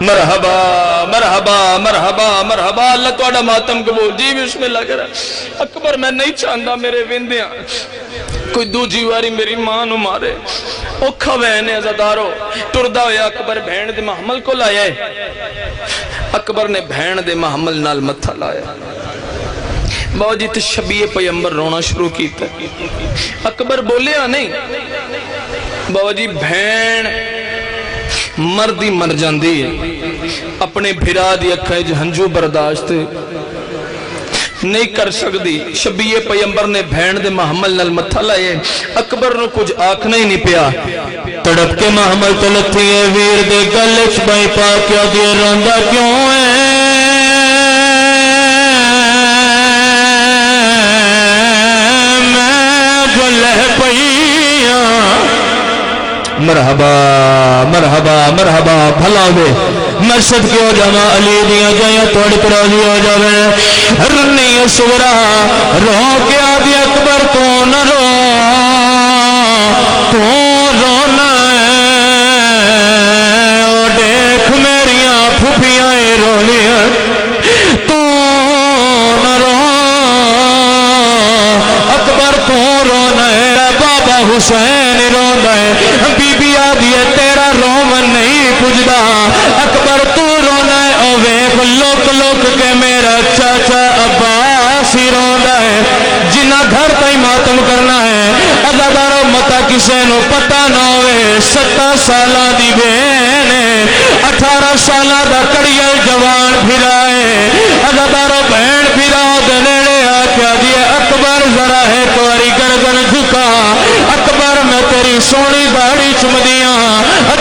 مرحبا مرحبا مرحبا مرحبا اللہ توڑا ماتم قبول جی بسم اللہ کرا اکبر میں نہیں چاہندہ میرے ویندیاں کوئی دو جیواری میری ماں نو مارے اوکھا وینے عزادارو ٹردہ ہویا اکبر بھین دے محمل کو لائے اکبر نے بھین دے محمل نال متھا لائے بابا جی تشبیہ پیمبر رونا شروع کیتا اکبر بولے ہاں نہیں بابا جی بھین مردی مر جاندی ہے اپنے بھرا دی اکھائے جہنجو برداشت نہیں کر سکتی شبیہ پیمبر نے بھین دے محمل نال متھا لائے اکبر نو کچھ آکھنا ہی نہیں پیا تڑپ کے محمل تو لتھی ہے ویر دے گلچ بائی پا کیا دے روندہ کیوں ہے میں گلہ پئیاں مرحبا مرحبا مرحبا بھلا دے مرشد کی ہو جانا علی دیا جائیں توڑ پر علی ہو جاوے رنی سورا رو کے آدھی اکبر تو نہ رو تو رونا ہے او دیکھ میریاں پھوپیاں رولیاں تو نہ رو اکبر تو رونا ہے بابا حسین رونا ہے بی بی آدھی ہے تیرا رومن نہیں پجدا اکبر تو رونا ہے او ویک لوک لوک کے میرا چاچا عباس ہی رونا ہے جنہ گھر تائی ماتم کرنا ہے عزادارو بہتا کسے نو پتہ نہ ہوئے 17 سالہ دی بین 18 سالہ دا کڑیل جوان پھرائے عزادارو بہن پھراؤ دے نیڑے آکیا دیئے اکبر ذرا ہے تواری گردن جھکا اکبر میں تیری سونی داڑھی چمدیاں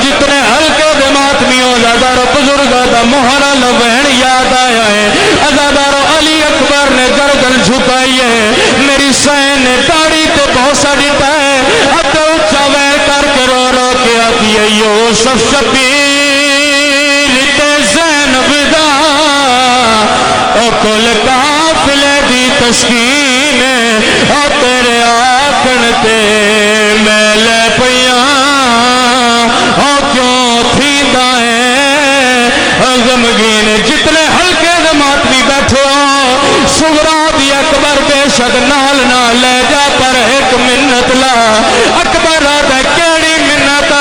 جتنے ہلکے دے ماتمیوں عزادارو بزرگا دا محرہ لبہن یاد آیا ہے عزادارو علی اکبر نے گردن جھکائی ہے میری سین نے داڑھی تے بہت دیتا ہے اب تو اچھا ویر کر کے رو رو کے آتی ہے یوسف شبیر تے زینب دا او کل قافلے دی تسکین او تیرے آکھن تے میلے پیاں او کیوں تھی دائیں غمگین جتنے ہلکے دماتوی بیٹھے ہو سغرا بھی اکبر بے شک نال نہ لے جا پر ایک منت لا اکبر آتا کیڑی منت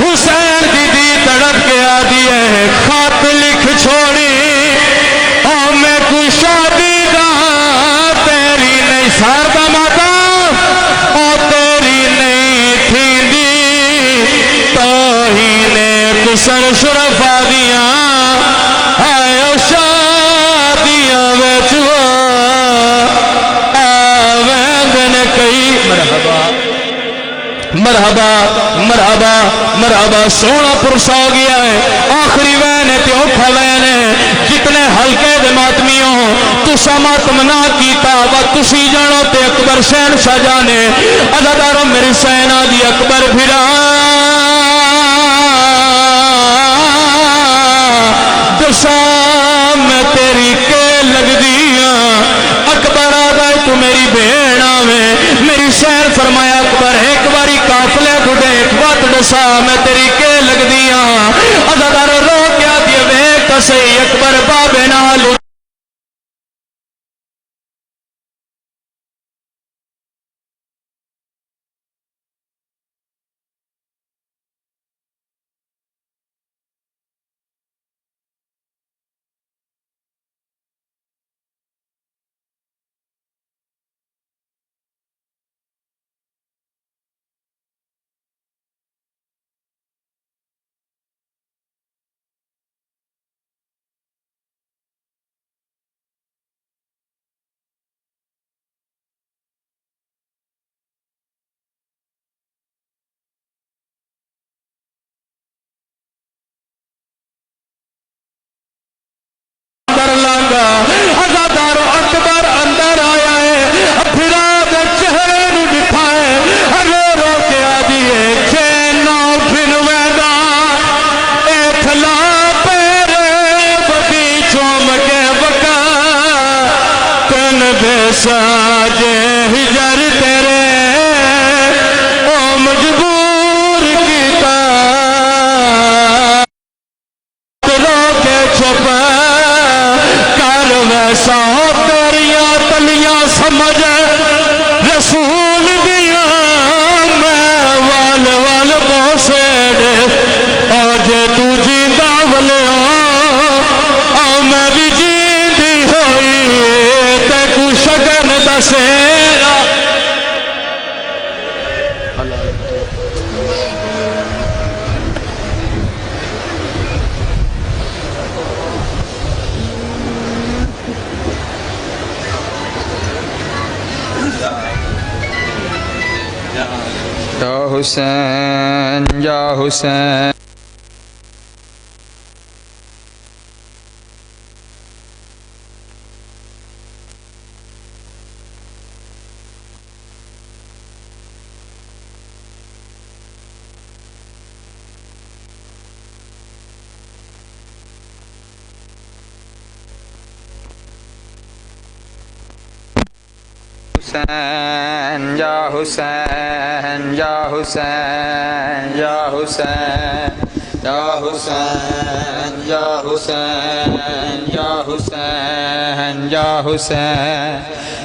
حسین دی دی تڑپ کے آدھی ہے خط لکھ چھوڑی او میں کوئی شادی دا تیری نہیں ساردا ماتا او تیری نہیں تھی دی توہین کسر شرفا دیاں آئے او شادیاں ویچوا آویندن کئی مرحبا مرحبا مرحبا سونا پرسا گیا ہے آخری وینے تے اٹھا وینے جتنے ہلکے دے ماتمیوں تسا ماتم نہ کیتا و تسی جانو تے اکبر شہن شاہ جانے عزادارو میری سینہ دی اکبر پھرا دسا میں تیری کے لگ دیاں اکبر آدھائی تو میری بہنا میں میری سین فرمایا اکبر ایک باری کافلے ٹھوٹے ایک وقت دسا میں تیری کے لگ دیاں عزادارو رو کیا دیئے بیک تسی اکبر بابے نالو عزادارو اکبر اندر آیا ہے پھرا دے چہرے نو دکھائے رو رو کے آدھی ہے چینو پھر ویدا ایتھلا پیرے بگی چوم کے بکا کن بے ساجے ہجر تیرے او مجبور کیتا رو کے چھپا ویسا تیریاں تلیاں سمجھ رسول دیا میں وال وال بوسیڈ آج تو جیندہ ولیوں آ میں بھی جیندی ہوئی تے کو شگن دسیرا یا حسین یا حسین حسین یا حسین یا حسین یا حسین یا حسین یا حسین یا حسین یا حسین